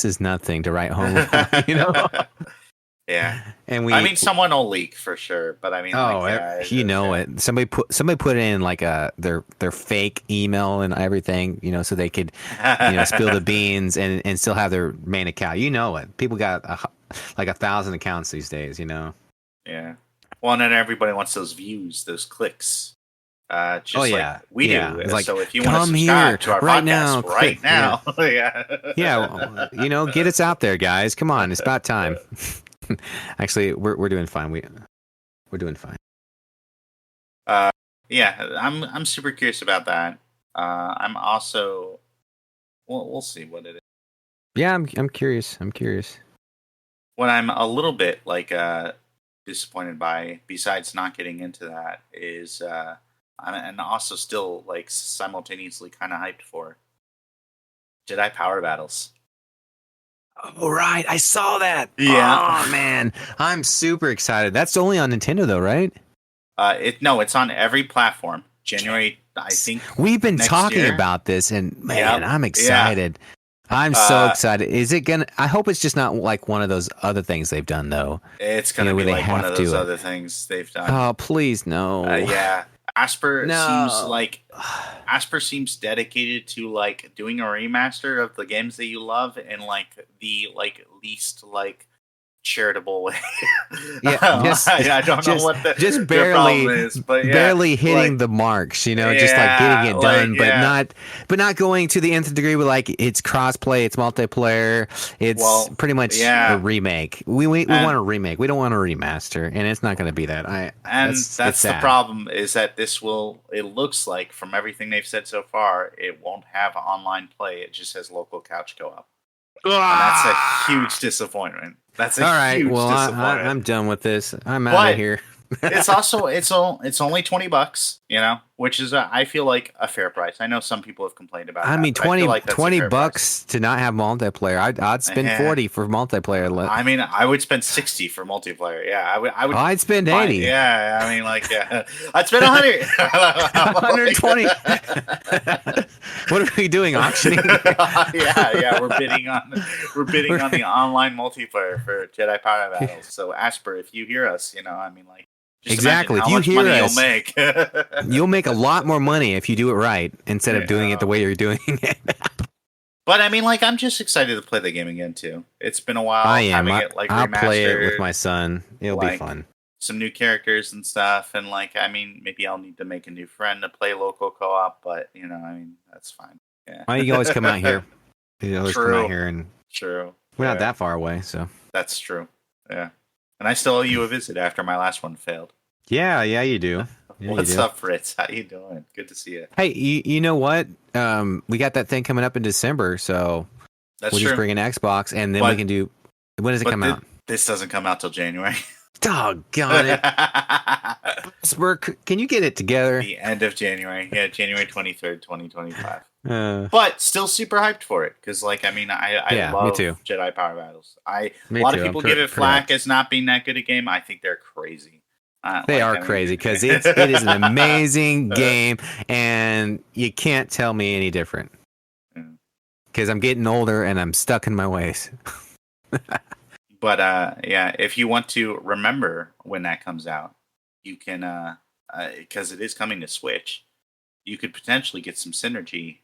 is nothing to write home about, Yeah, and I mean, someone will leak for sure, but I mean, it. Somebody put in like their fake email and everything, so they could, spill the beans and still have their main account. It. People got like 1,000 accounts these days, Yeah. Well, and then everybody wants those views, those clicks. Like we do. It's like, so if you want to subscribe to our right podcast now, yeah. Get us out there, guys. Come on, it's about time. Actually, we're doing fine. We're doing fine. I'm super curious about that. I'm also we'll see what it is. Yeah, I'm curious. What I'm a little bit like disappointed by, besides not getting into that, is and also still like simultaneously kind of hyped for Jedi Power Battles. Oh, right. I saw that. Yeah. Oh, man. I'm super excited. That's only on Nintendo, though, right? It's on every platform. January, I think. We've been talking about this, and man, I'm excited. Yeah. I'm so excited. Is it gonna? I hope it's just not like one of those other things they've done, though. It's gonna be like one of those other things they've done. Oh, please, no. Yeah. Asper seems dedicated to like doing a remaster of the games that you love in like the like least like charitable way. I don't know what the barely problem is, but barely hitting the marks, just like getting it done, but not going to the nth degree with like it's crossplay, it's multiplayer, it's pretty much a remake. We want a remake. We don't want a remaster, and it's not going to be that. That's the problem is that it looks like from everything they've said so far, it won't have online play. It just has local couch co-op. And that's a huge disappointment. That's a huge disappointment. I'm done with this. I'm out of here. it's only $20, which is I feel like a fair price. I know some people have complained about I that, mean, but I feel 20, like that's a 20 fair price. bucks to not have multiplayer. I'd spend Yeah. 40 for multiplayer. I mean, I would spend 60 for multiplayer. Yeah, I would I'd spend buy. 80. Yeah, I mean, like, yeah, I'd spend 100. 120. What are we doing? Auctioning? Yeah, we're bidding on the online multiplayer for Jedi Power Battles. So Asper, if you hear us, I mean, like, just Exactly. imagine If how you much hear money us, you'll make. you'll make a lot more money if you do it right instead of doing it the Yeah. way you're doing it. But I mean, like, I'm just excited to play the game again too. It's been a while I am. having it like I'll remastered, play it with my son. It'll be like, fun. some new characters and stuff, and like, I mean, maybe I'll need to make a new friend to play local co-op, but I mean, that's fine. Yeah. Why don't you always come out here? You always come True. out here, and True. we're Yeah, not that far away, so that's true. Yeah. And I still owe you a visit after my last one failed. yeah, you do. Yeah, What's you do. up, Fritz? How you doing? Good to see you. Hey, you know what? We got that thing coming up in December, so That's we'll true. just bring an Xbox, and then But- we can do. When does it come out? This doesn't come out till January. Doggone it, Spurk! Can you get it together? The end of January. Yeah, January 23rd, 2025. Uh, But still super hyped for it because, like, I mean, I Yeah, me love too. Jedi Power Battles. A Me lot too. of I'm people pretty- give it pretty flack hyped. as not being that good a game. I think they're crazy. They Like, are I mean- crazy because it is an amazing game, and you can't tell me any different. Yeah. Because I'm getting older and I'm stuck in my ways. But yeah, if you want to remember when that comes out, you can because it is coming to Switch. You could potentially get some synergy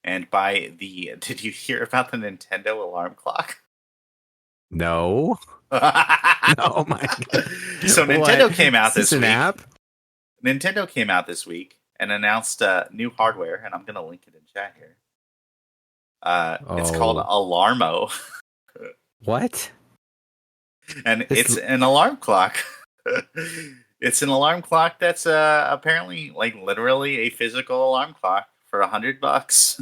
and buy the. Did you hear about the Nintendo alarm clock? No. Oh Oh my god. So Nintendo came out Is this this an week. app? Nintendo came out this week and announced new hardware, and I'm going to link it in chat here. It's called Alarmo, What? and This it's an alarm clock. It's an alarm clock that's apparently, like, literally a physical alarm clock for $100.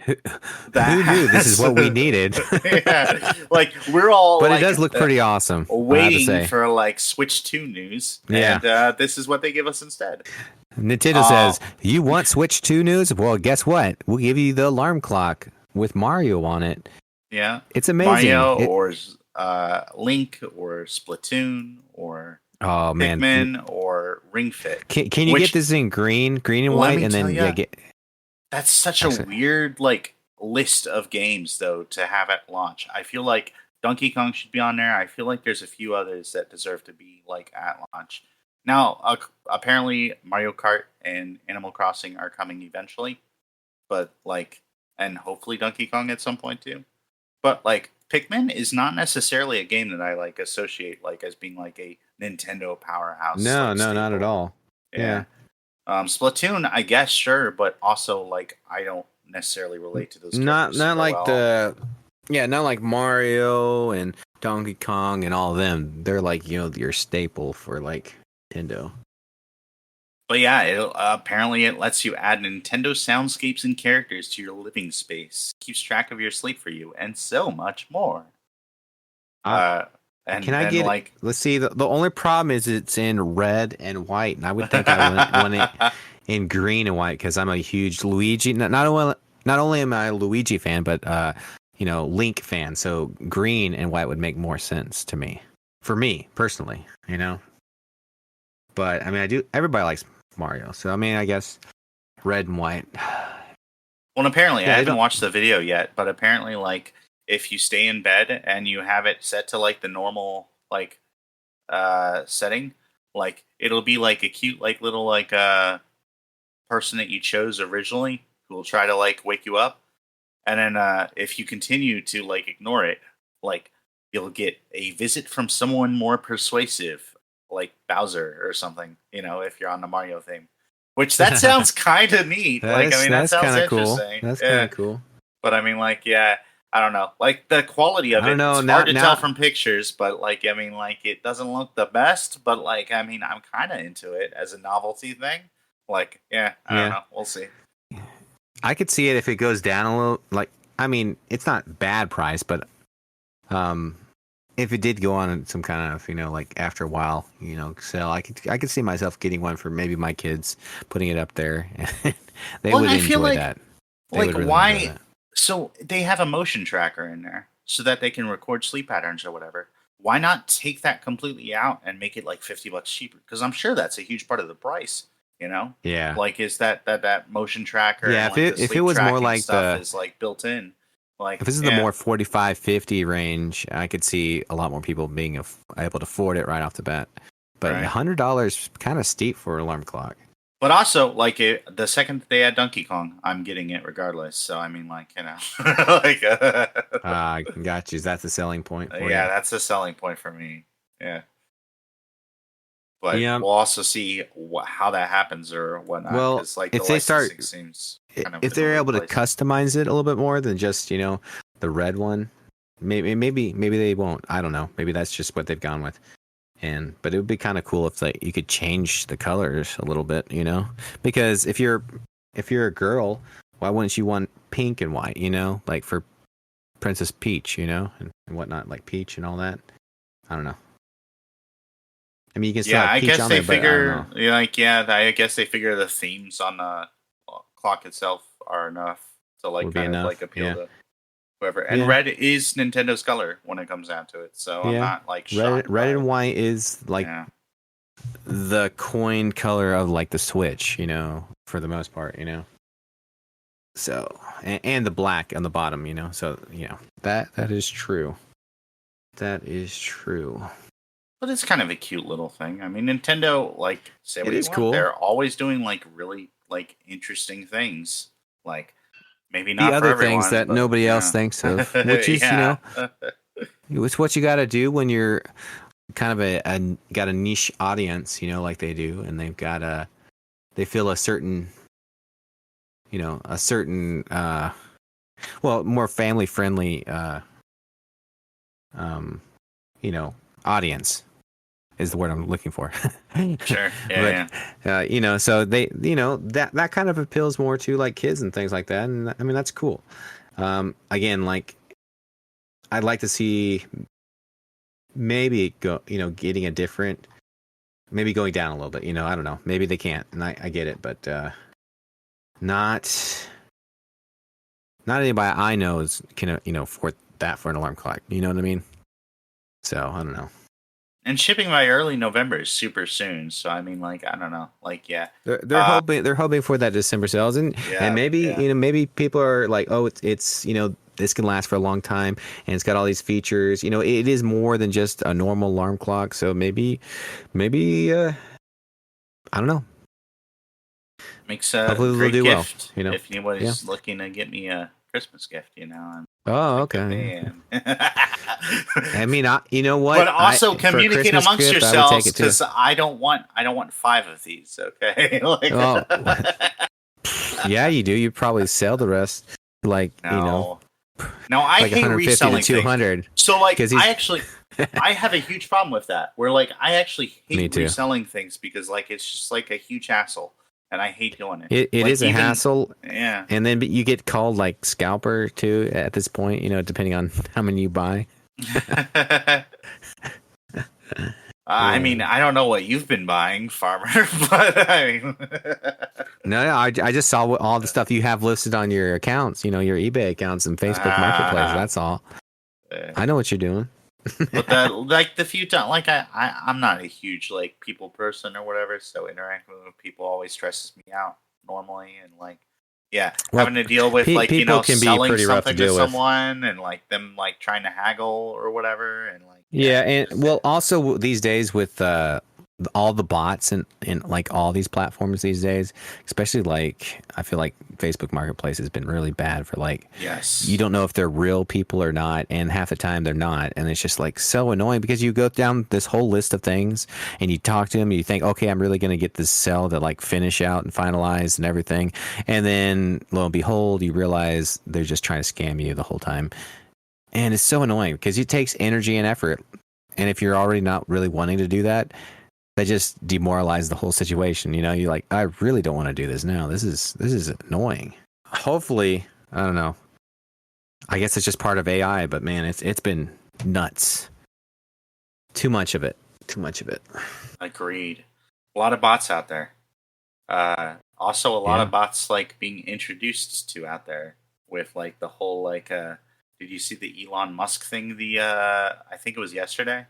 Who knew this is what we needed? Yeah, like, we're all. But like, it does look pretty awesome. I have to waiting say. for, like, Switch 2 news. Yeah. And this is what they give us instead. Nintendo says, "You want Switch 2 news? Well, guess what? We'll give you the alarm clock with Mario on it. Yeah. It's amazing. Mario It- or Link or Splatoon or oh man, Pikmin or Ring Fit. can you Which- get this in green and Let white, me and then tell ya. get That's such a Actually- weird, like, list of games, though, to have at launch. I feel like Donkey Kong should be on there. I feel like there's a few others that deserve to be, like, at launch. Now, apparently Mario Kart and Animal Crossing are coming eventually, but, like, and hopefully Donkey Kong at some point too. But, like, Pikmin is not necessarily a game that I, like, associate, like, as being, like, a Nintendo powerhouse. no, like, not at staple. all. Yeah. Splatoon, I guess, sure, but also, like, I don't necessarily relate to those. Not characters super like well. not like Mario and Donkey Kong and all of them. They're like your staple for like Nintendo. But yeah, apparently it lets you add Nintendo soundscapes and characters to your living space, keeps track of your sleep for you, and so much more. And Can I then, get like? Let's see. The only problem is it's in red and white, and I would think I want it in green and white because I'm a huge Luigi. Not only am I a Luigi fan, but Link fan. So green and white would make more sense to me, for me personally. But I mean, I do. Everybody likes Mario, so I mean, I guess red and white. Well, apparently, Yeah, I they haven't don't- watched the video yet, but apparently, like, if you stay in bed and you have it set to, like, the normal, like, setting, like, it'll be like a cute, like, little, like, person that you chose originally who will try to, like, wake you up. And then if you continue to, like, ignore it, like, you'll get a visit from someone more persuasive, like Bowser or something, if you're on the Mario theme. Which, that sounds kind of neat. Like, I mean, that sounds kind of cool. interesting. That's Yeah. kind of cool. But I mean, like, yeah, I don't know. Like, the quality of I it, don't know, it's now- hard to now- tell from pictures, but, like, I mean, like, it doesn't look the best, but, like, I mean, I'm kind of into it as a novelty thing. Like, yeah, I don't know. We'll see. I could see it if it goes down a little. Like, I mean, it's not bad price, but if it did go on some kind of, like after a while, sale, I could see myself getting one for maybe my kids, putting it up there. They Well, would I feel enjoy that. They like would really enjoy why? that. So they have a motion tracker in there so that they can record sleep patterns or whatever. Why not take that completely out and make it like $50 cheaper? Because I'm sure that's a huge part of the price. You know, Yeah. like is that motion tracker Yeah, and like the if it sleep was more tracking like stuff is like built in. if Like, this is the yeah, more 45, 50 range, I could see a lot more people being able to afford it right off the bat. But right. $100 kind of steep for an alarm clock. But also, like the second that they add Donkey Kong, I'm getting it regardless. So I mean, like like Got you. That's a selling point for yeah, you. that's a selling point for me. Yeah, but Yeah. we'll also see how that happens or whatnot Well, because like the if they start, licensing seems kind of if in a they're weird able to place. customize it a little bit more than just, the red one, maybe they won't. I don't know. Maybe that's just what they've gone with. But it would be kind of cool if you could change the colors a little bit, because if you're a girl, why wouldn't you want pink and white, like for Princess Peach, and whatnot, like Peach and all that. I don't know. I mean, you can still Yeah, have I Peach guess on they there, but I don't know. figure like yeah, I guess they figure the themes on the clock itself are enough to like Would be kind of like enough. appeal Yeah. to whoever. And Yeah. red is Nintendo's color when it comes down to it, so I'm Yeah. not like shocked Red by and it. white is like Yeah, the coin color of like the Switch, for the most part, So, and the black on the bottom, So, that is true. That is true. but it's kind of a cute little thing. I mean, Nintendo, like, say what It you is want, cool. they're always doing like really like interesting things. Like maybe The not for other things everyone, that but nobody else yeah, thinks of, which is, yeah. it's what you got to do when you're kind of got a niche audience, like they do, and they feel a certain, more family friendly, um, audience is the word I'm looking for. Sure, But yeah. so they, that kind of appeals more to like kids and things like that, and I mean that's cool. Again, like I'd like to see maybe getting a different, maybe going down a little bit. I don't know. Maybe they can't, and I get it, but not anybody I know can afford that for an alarm clock. You know what I mean? So I don't know. And shipping by early November is super soon. So I mean, like, I don't know, like, yeah, They're hoping for that December sales, and yeah, maybe yeah. maybe people are like, oh, it's this can last for a long time, and it's got all these features. It is more than just a normal alarm clock, so maybe I don't know. Makes a Hopefully they'll great do well. gift Yeah. if anybody's looking to get me a Christmas gift. And Oh, think of okay. me. And I mean, you know what? but also For a communicate Christmas amongst gift, I would take yourselves it too. because I don't want 5 of these. Okay, like, Oh, yeah, you do. You probably sell the rest, like no, no, I like hate 150 reselling to 200. things. So like, 'Cause he's- I have a huge problem with that. Where like, I actually Me hate too. reselling things because like it's just like a huge hassle, and I hate doing it. It Like, is a hassle. Yeah. And then you get called like scalper too at this point, depending on how many you buy. I mean, I don't know what you've been buying, farmer, but I mean, No, I just saw all the stuff you have listed on your accounts, your eBay accounts and Facebook Marketplace. That's all. I know what you're doing. But that, like the few times, like I'm not a huge like people person or whatever, so interacting with people always stresses me out normally, and like, yeah, Well, having to deal with like people can be selling pretty rough to something to deal with. someone and like them like trying to haggle or whatever, and like Yeah, and well, also these days with all the bots and like all these platforms these days, especially like I feel like Facebook Marketplace has been really bad for like, yes, you don't know if they're real people or not, and half the time they're not, and it's just like so annoying because you go down this whole list of things and you talk to them and you think, okay, I'm really going to get this sell to like finish out and finalize and everything, and then lo and behold, you realize they're just trying to scam you the whole time. And it's so annoying because it takes energy and effort. And if you're already not really wanting to do that, that just demoralizes the whole situation. You're like, I really don't want to do this now. This is annoying. Hopefully, I don't know. I guess it's just part of AI, but man, it's been nuts. Too much of it. Too much of it. Agreed. A lot of bots out there. Also, a lot of bots like being introduced to out there with like the whole like. Did you see the Elon Musk thing? I think it was yesterday,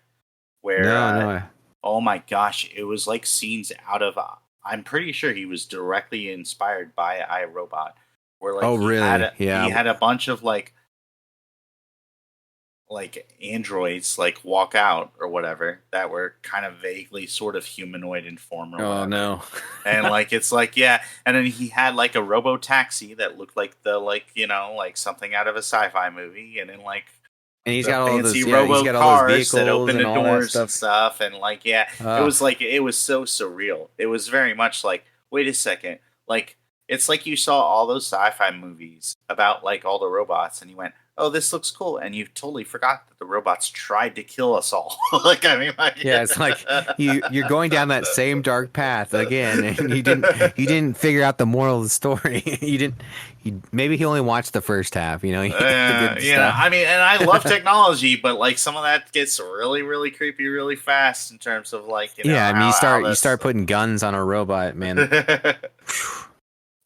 where No. oh my gosh, it was like scenes out of. I'm pretty sure he was directly inspired by iRobot, where like really? he had a bunch of like androids like walk out or whatever that were kind of vaguely sort of humanoid in form or whatever. No. And like it's like and then he had like a robo taxi that looked like the like something out of a sci-fi movie, and then like and he's got all those robo cars that open the doors and stuff, and like it was like it was so surreal. It was very much like, wait a second, like it's like you saw all those sci-fi movies about like all the robots and you went, oh, this looks cool, and you totally forgot that the robots tried to kill us all. Like, I mean, like, it's like you're going down that same dark path again, and you didn't figure out the moral of the story. Maybe he only watched the first half. You know, I mean, and I love technology, but like some of that gets really, really creepy, really fast in terms of like, I mean, you start putting guns on a robot, man.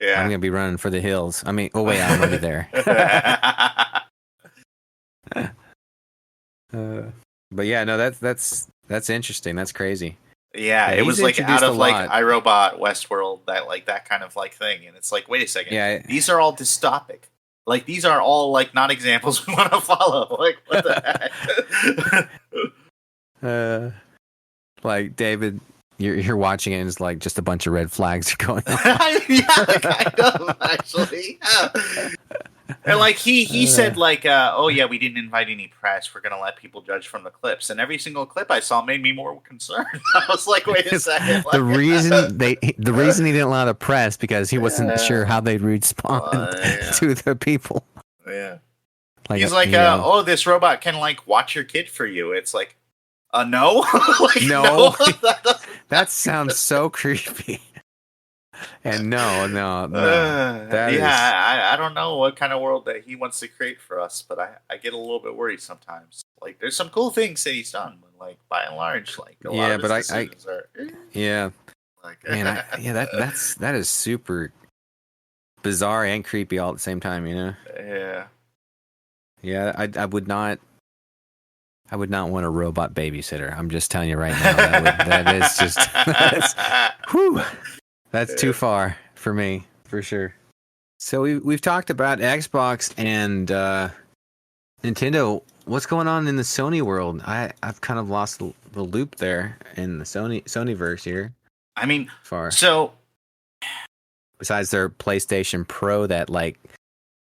I'm gonna be running for the hills. I mean, oh wait, I'm already there. But yeah, no, that's interesting. That's crazy. Yeah, it was like out of like iRobot, Westworld, that kind of like thing, and it's like, wait a second, these are all dystopic. Like these are all like not examples we want to follow. Like what the heck? Like David, you're watching it, and it's like just a bunch of red flags are going on. Yeah, kind of actually. Yeah. And like he said like oh yeah, we didn't invite any press, we're gonna let people judge from the clips, and every single clip I saw made me more concerned. I was like, wait a second, the reason he didn't allow the press because he wasn't sure how they'd respond to the people. Yeah, like, he's like oh, this robot can like watch your kid for you. It's like no. Like, no. That sounds so creepy. And no. I don't know what kind of world that he wants to create for us, but I get a little bit worried sometimes. Like, there's some cool things that he's done, but like by and large, like a lot of his decisions are. Like, man, that is super bizarre and creepy all at the same time, you know. Yeah, I would not want a robot babysitter. I'm just telling you right now. That's too far for me, for sure. So we've talked about Xbox and Nintendo. What's going on in the Sony world? I've kind of lost the loop there in the Sonyverse here. I mean, so besides their PlayStation Pro that like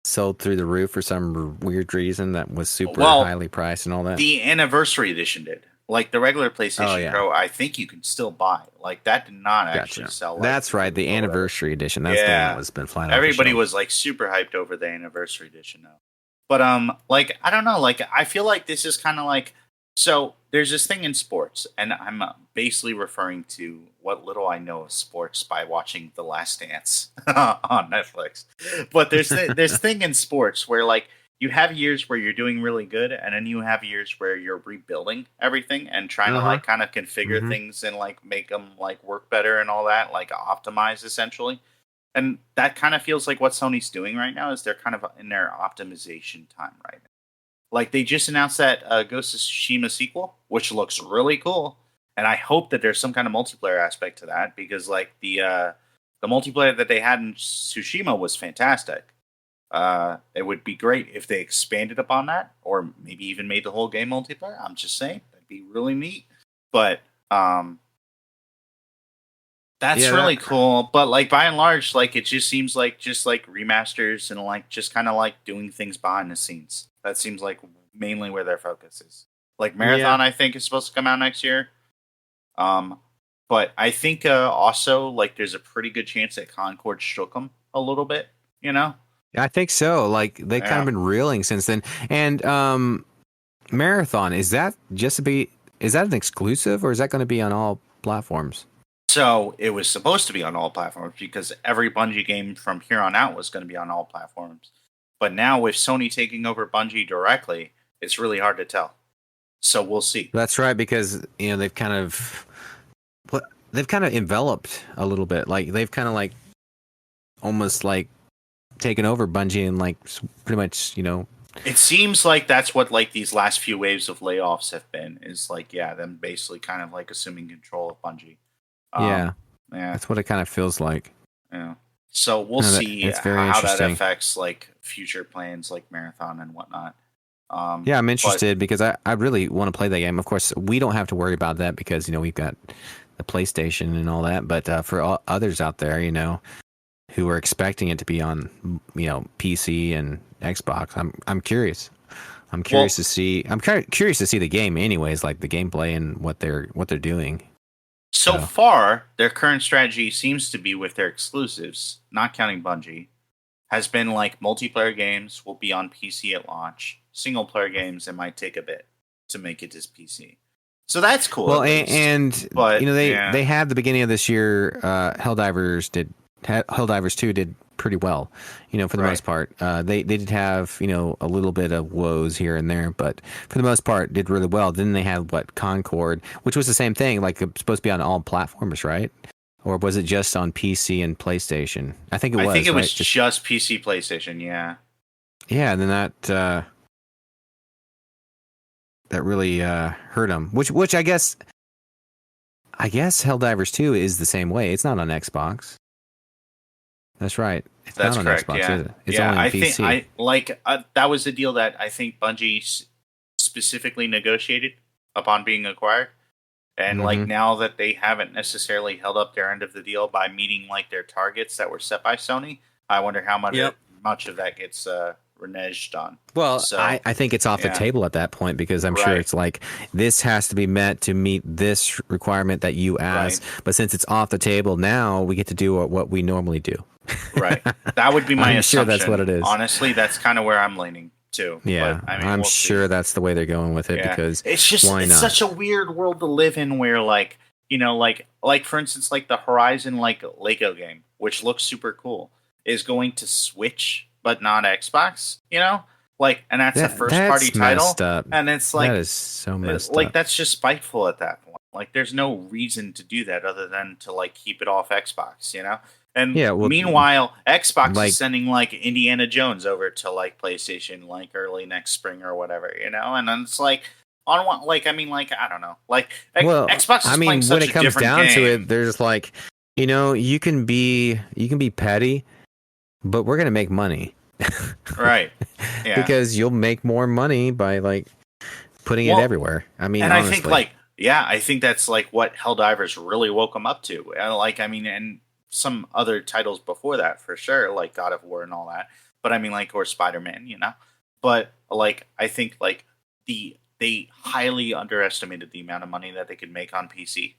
sold through the roof for some weird reason that was super highly priced and all that. The anniversary edition did. Like the regular PlayStation Pro, I think you can still buy. Like that did not actually sell. Like, that's right, the anniversary edition. That's the one that was been flying. Everybody was like super hyped over the anniversary edition now. But like I don't know. Like I feel like this is kind of like so. There's this thing in sports, and I'm basically referring to what little I know of sports by watching The Last Dance on Netflix. But there's this thing in sports where like. You have years where you're doing really good, and then you have years where you're rebuilding everything and trying to like kind of configure things and like make them like work better and all that, like optimize essentially. And that kind of feels like what Sony's doing right now is they're kind of in their optimization time right now. Like they just announced that Ghost of Tsushima sequel, which looks really cool, and I hope that there's some kind of multiplayer aspect to that because like the multiplayer that they had in Tsushima was fantastic. It would be great if they expanded upon that, or maybe even made the whole game multiplayer. I'm just saying that'd be really neat. But that's really cool. But like by and large, like it just seems like just like remasters and like just kind of like doing things behind the scenes. That seems like mainly where their focus is. Like Marathon, I think is supposed to come out next year. But I think also like there's a pretty good chance that Concord shook them a little bit. You know. I think so. Like they've kind of been reeling since then. And Marathon, is that an exclusive or is that going to be on all platforms? So it was supposed to be on all platforms because every Bungie game from here on out was going to be on all platforms. But now with Sony taking over Bungie directly, it's really hard to tell. So we'll see. That's right, because they've kind of enveloped a little bit. Like they've kind of like almost like taken over Bungie and like pretty much It seems like that's what like these last few waves of layoffs have been. Is like them basically kind of like assuming control of Bungie. yeah, Um, yeah, that's what it kind of feels like. yeah. So we'll No, see it's very how that interesting. affects like future plans like Marathon and whatnot. Yeah, I'm But interested because I really want to play that game. Of course, we don't have to worry about that because we've got the PlayStation and all that. But for all others out there, who are expecting it to be on PC and Xbox, I'm curious. I'm curious well, to see. I'm curious to see the game, anyways, like the gameplay and what they're doing. so So far their current strategy seems to be with their exclusives, not counting Bungie, has been like multiplayer games will be on PC at launch. Single player games it might take a bit to make it to PC. So that's cool well, at least. and But they had the beginning of this year. Helldivers 2 did pretty well, for the right. most part. They did have a little bit of woes here and there, but for the most part did really well. Then they had Concord, which was the same thing, like it's supposed to be on all platforms, right? Or was it just on PC and PlayStation? I think it I think was, it was right? Just just PC PlayStation, yeah. yeah, and then that really hurt them. Which I guess Helldivers 2 is the same way. It's not on Xbox. That's right. It's That's not on correct. Xbox, Yeah, is it? It's yeah. only on I think PC. I like that was the deal that I think Bungie specifically negotiated upon being acquired, and like Mm-hmm. now that they haven't necessarily held up their end of the deal by meeting like their targets that were set by Sony, I wonder how Yep. much of that gets reneged on. Well, So I think it's off the yeah, table at that point because I'm sure right, it's like this has to be met to meet this requirement that you right, asked. But since it's off the table now, we get to do what we normally do. right. That would be my I'm sure that's what assumption. it is. Honestly, that's kind of where I'm leaning too. But Yeah, I mean, I'm we'll see. sure that's the way they're going with it Yeah, because it's just why it's not? such a weird world to live in where like like for instance like the Horizon like Lego game, which looks super cool, is going to Switch but not Xbox. Like and that's a first party That's messed title, up. and it's That like is so messed like up. that's just spiteful at that point. Like there's no reason to do that other than to like keep it off Xbox. And Yeah, well, meanwhile, Xbox is like, sending like Indiana Jones over to like PlayStation like early next spring or whatever. And then it's like on one like I mean like I don't know like well, Xbox I is playing mean, when such it a comes different down to game, it, there's like, you can be petty, but we're gonna make money right? Yeah. because you'll make more money by like putting it Well, everywhere. I mean, and I think honestly. like I think that's like what Helldivers really woke them up to. And like I mean, and some other titles before that for sure, like God of War and all that. But I mean, like or Spider Man. But like I think like they highly underestimated the amount of money that they could make on PC,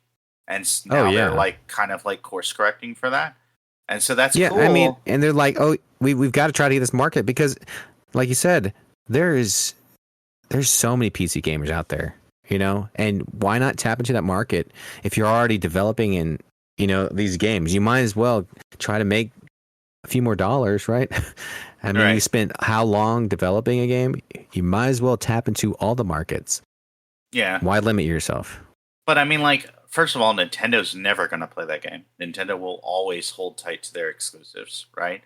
and Oh now they're yeah, like kind of like course correcting for that, and so that's yeah. I mean, cool. and they're like, oh, we've got to try to get this market because, like you said, there's so many PC gamers out there, and why not tap into that market if you're already developing in, these games? You might as well try to make a few more dollars, right? I mean, you Right? spent how long developing a game? You might as well tap into all the markets. Yeah. Why limit yourself? But I mean, like, first of all, Nintendo's never going to play that game. Nintendo will always hold tight to their exclusives, right?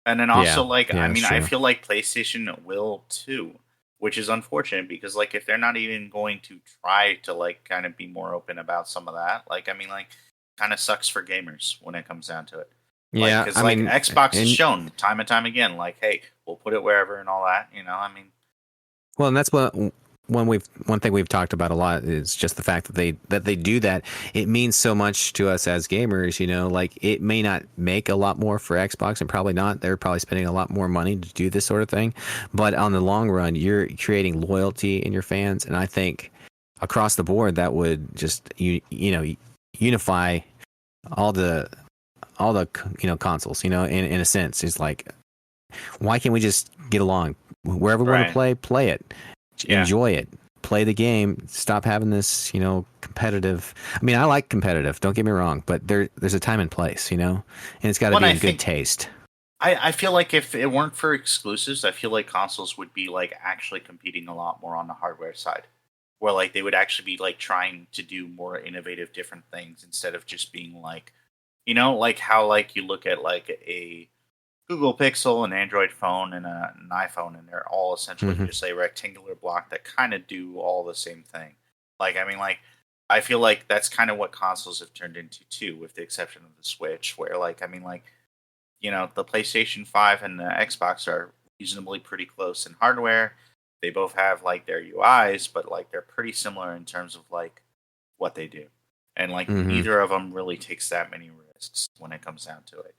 And then also, Yeah, like, I yeah, it's mean, I true. feel like PlayStation will too, which is unfortunate because, like, if they're not even going to try to, like, kind of be more open about some of that, like, I mean, like, kind of sucks for gamers when it comes down to it. Like, Yeah, because, I like, mean, Xbox has and shown time and time again, like, hey, we'll put it wherever and all that. I mean, well, and that's one thing we've talked about a lot is just the fact that they do that. It means so much to us as gamers, like it may not make a lot more for Xbox and probably not. They're probably spending a lot more money to do this sort of thing. But on the long run, you're creating loyalty in your fans, and I think across the board that would just unify all the consoles, in a sense. It's like, why can't we just get along? Wherever we want to right. play it, Yeah. enjoy it, play the game. Stop having this, competitive. I mean, I like competitive. Don't get me wrong, but there's a time and place, and it's got to When be I in good think taste. I feel like if it weren't for exclusives, I feel like consoles would be like actually competing a lot more on the hardware side. where like they would actually be like trying to do more innovative, different things instead of just being like, like how like you look at like a Google Pixel, an Android phone, and an iPhone, and they're all essentially Mm-hmm. just a rectangular block that kind of do all the same thing. Like, I mean, like, I feel like that's kind of what consoles have turned into too, with the exception of the Switch, where, like, I mean, like, the PlayStation 5 and the Xbox are reasonably pretty close in hardware. They both have, like, their UIs, but, like, they're pretty similar in terms of, like, what they do. And, like, Mm-hmm. neither of them really takes that many risks when it comes down to it.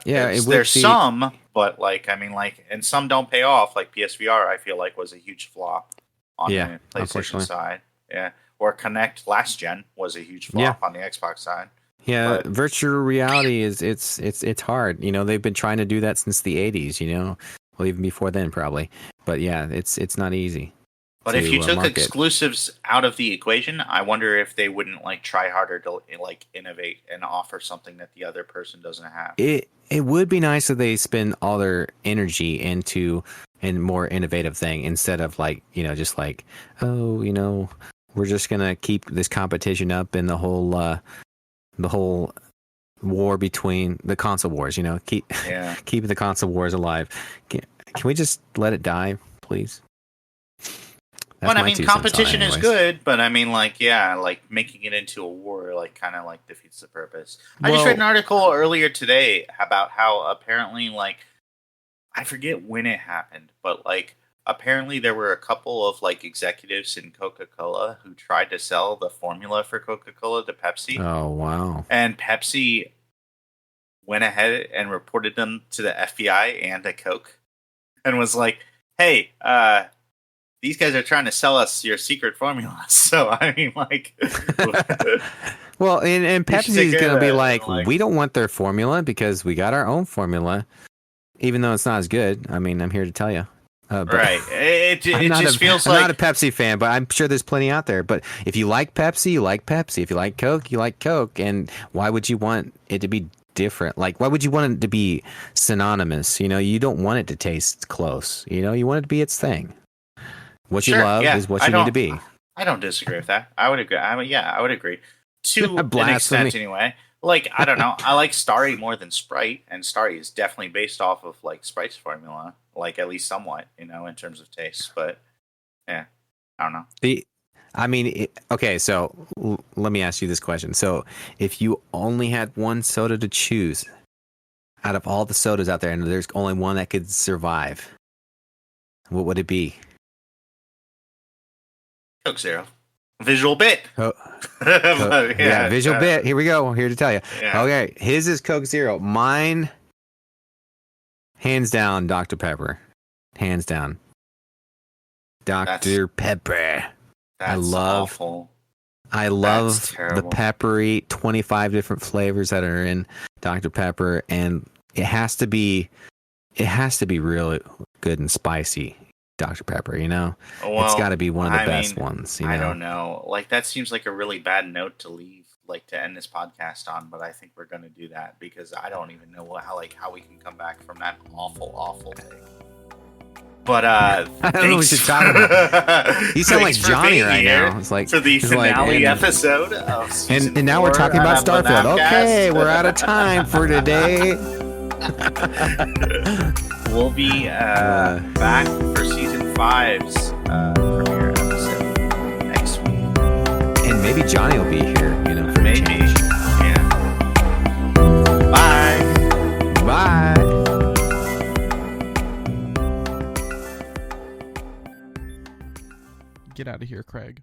There's some, but like I mean, like, and some don't pay off. Like PSVR, I feel like was a huge flop on the PlayStation side. Yeah, or Connect last gen was a huge flop on the Xbox side. Yeah, virtual reality it's hard. They've been trying to do that since the 80s. Well, even before then probably. But yeah, it's not easy. But if you took exclusives out of the equation, I wonder if they wouldn't like try harder to like innovate and offer something that the other person doesn't have. It would be nice if they spend all their energy into a more innovative thing instead of like, just like, we're just gonna keep this competition up and the whole war between the console wars. Keep the console wars alive. Can we just let it die, please? But I mean, competition is good, but I mean, like, like making it into a war, like, kind of like defeats the purpose. I just read an article earlier today about how apparently, like, I forget when it happened, but like, apparently there were a couple of like executives in Coca-Cola who tried to sell the formula for Coca-Cola to Pepsi. Oh, wow. And Pepsi went ahead and reported them to the FBI and to Coke and was like, hey, these guys are trying to sell us your secret formula. So, I mean, like... well, and Pepsi's going to be like, we don't want their formula because we got our own formula, even though it's not as good. I mean, I'm here to tell you. Right. It just feels like... I'm not like... a Pepsi fan, but I'm sure there's plenty out there. But if you like Pepsi, you like Pepsi. If you like Coke, you like Coke. And why would you want it to be different? Like, why would you want it to be synonymous? You don't want it to taste close. You want it to be its thing. What you love is what you need to be. I don't disagree with that. I would agree. I would agree. To an extent, anyway. Like, I don't know. I like Starry more than Sprite, and Starry is definitely based off of, like, Sprite's formula. Like, at least somewhat, in terms of taste. But, yeah. I don't know. Okay, so let me ask you this question. So, if you only had one soda to choose out of all the sodas out there, and there's only one that could survive, what would it be? Coke Zero. Visual bit. Visual bit. Here we go. I'm here to tell you. Yeah. Okay, his is Coke Zero. Mine, hands down, Dr. Pepper. Hands down. Dr. Pepper. I love the peppery 25 different flavors that are in Dr. Pepper, and it has to be really good and spicy. Dr. Pepper, well, it's got to be one of the best ones. I don't know. Like, that seems like a really bad note to leave, like, to end this podcast on. But I think we're going to do that because I don't even know how we can come back from that awful thing. But I don't know what you're talking about. You sound like Johnny right now. It's like for the finale episode of season and now we're talking about Starfield. Okay, we're out of time for today. We'll be back for season 5's premiere episode next week. And maybe Johnny will be here, for maybe. Yeah. Bye. Bye. Get out of here, Craig.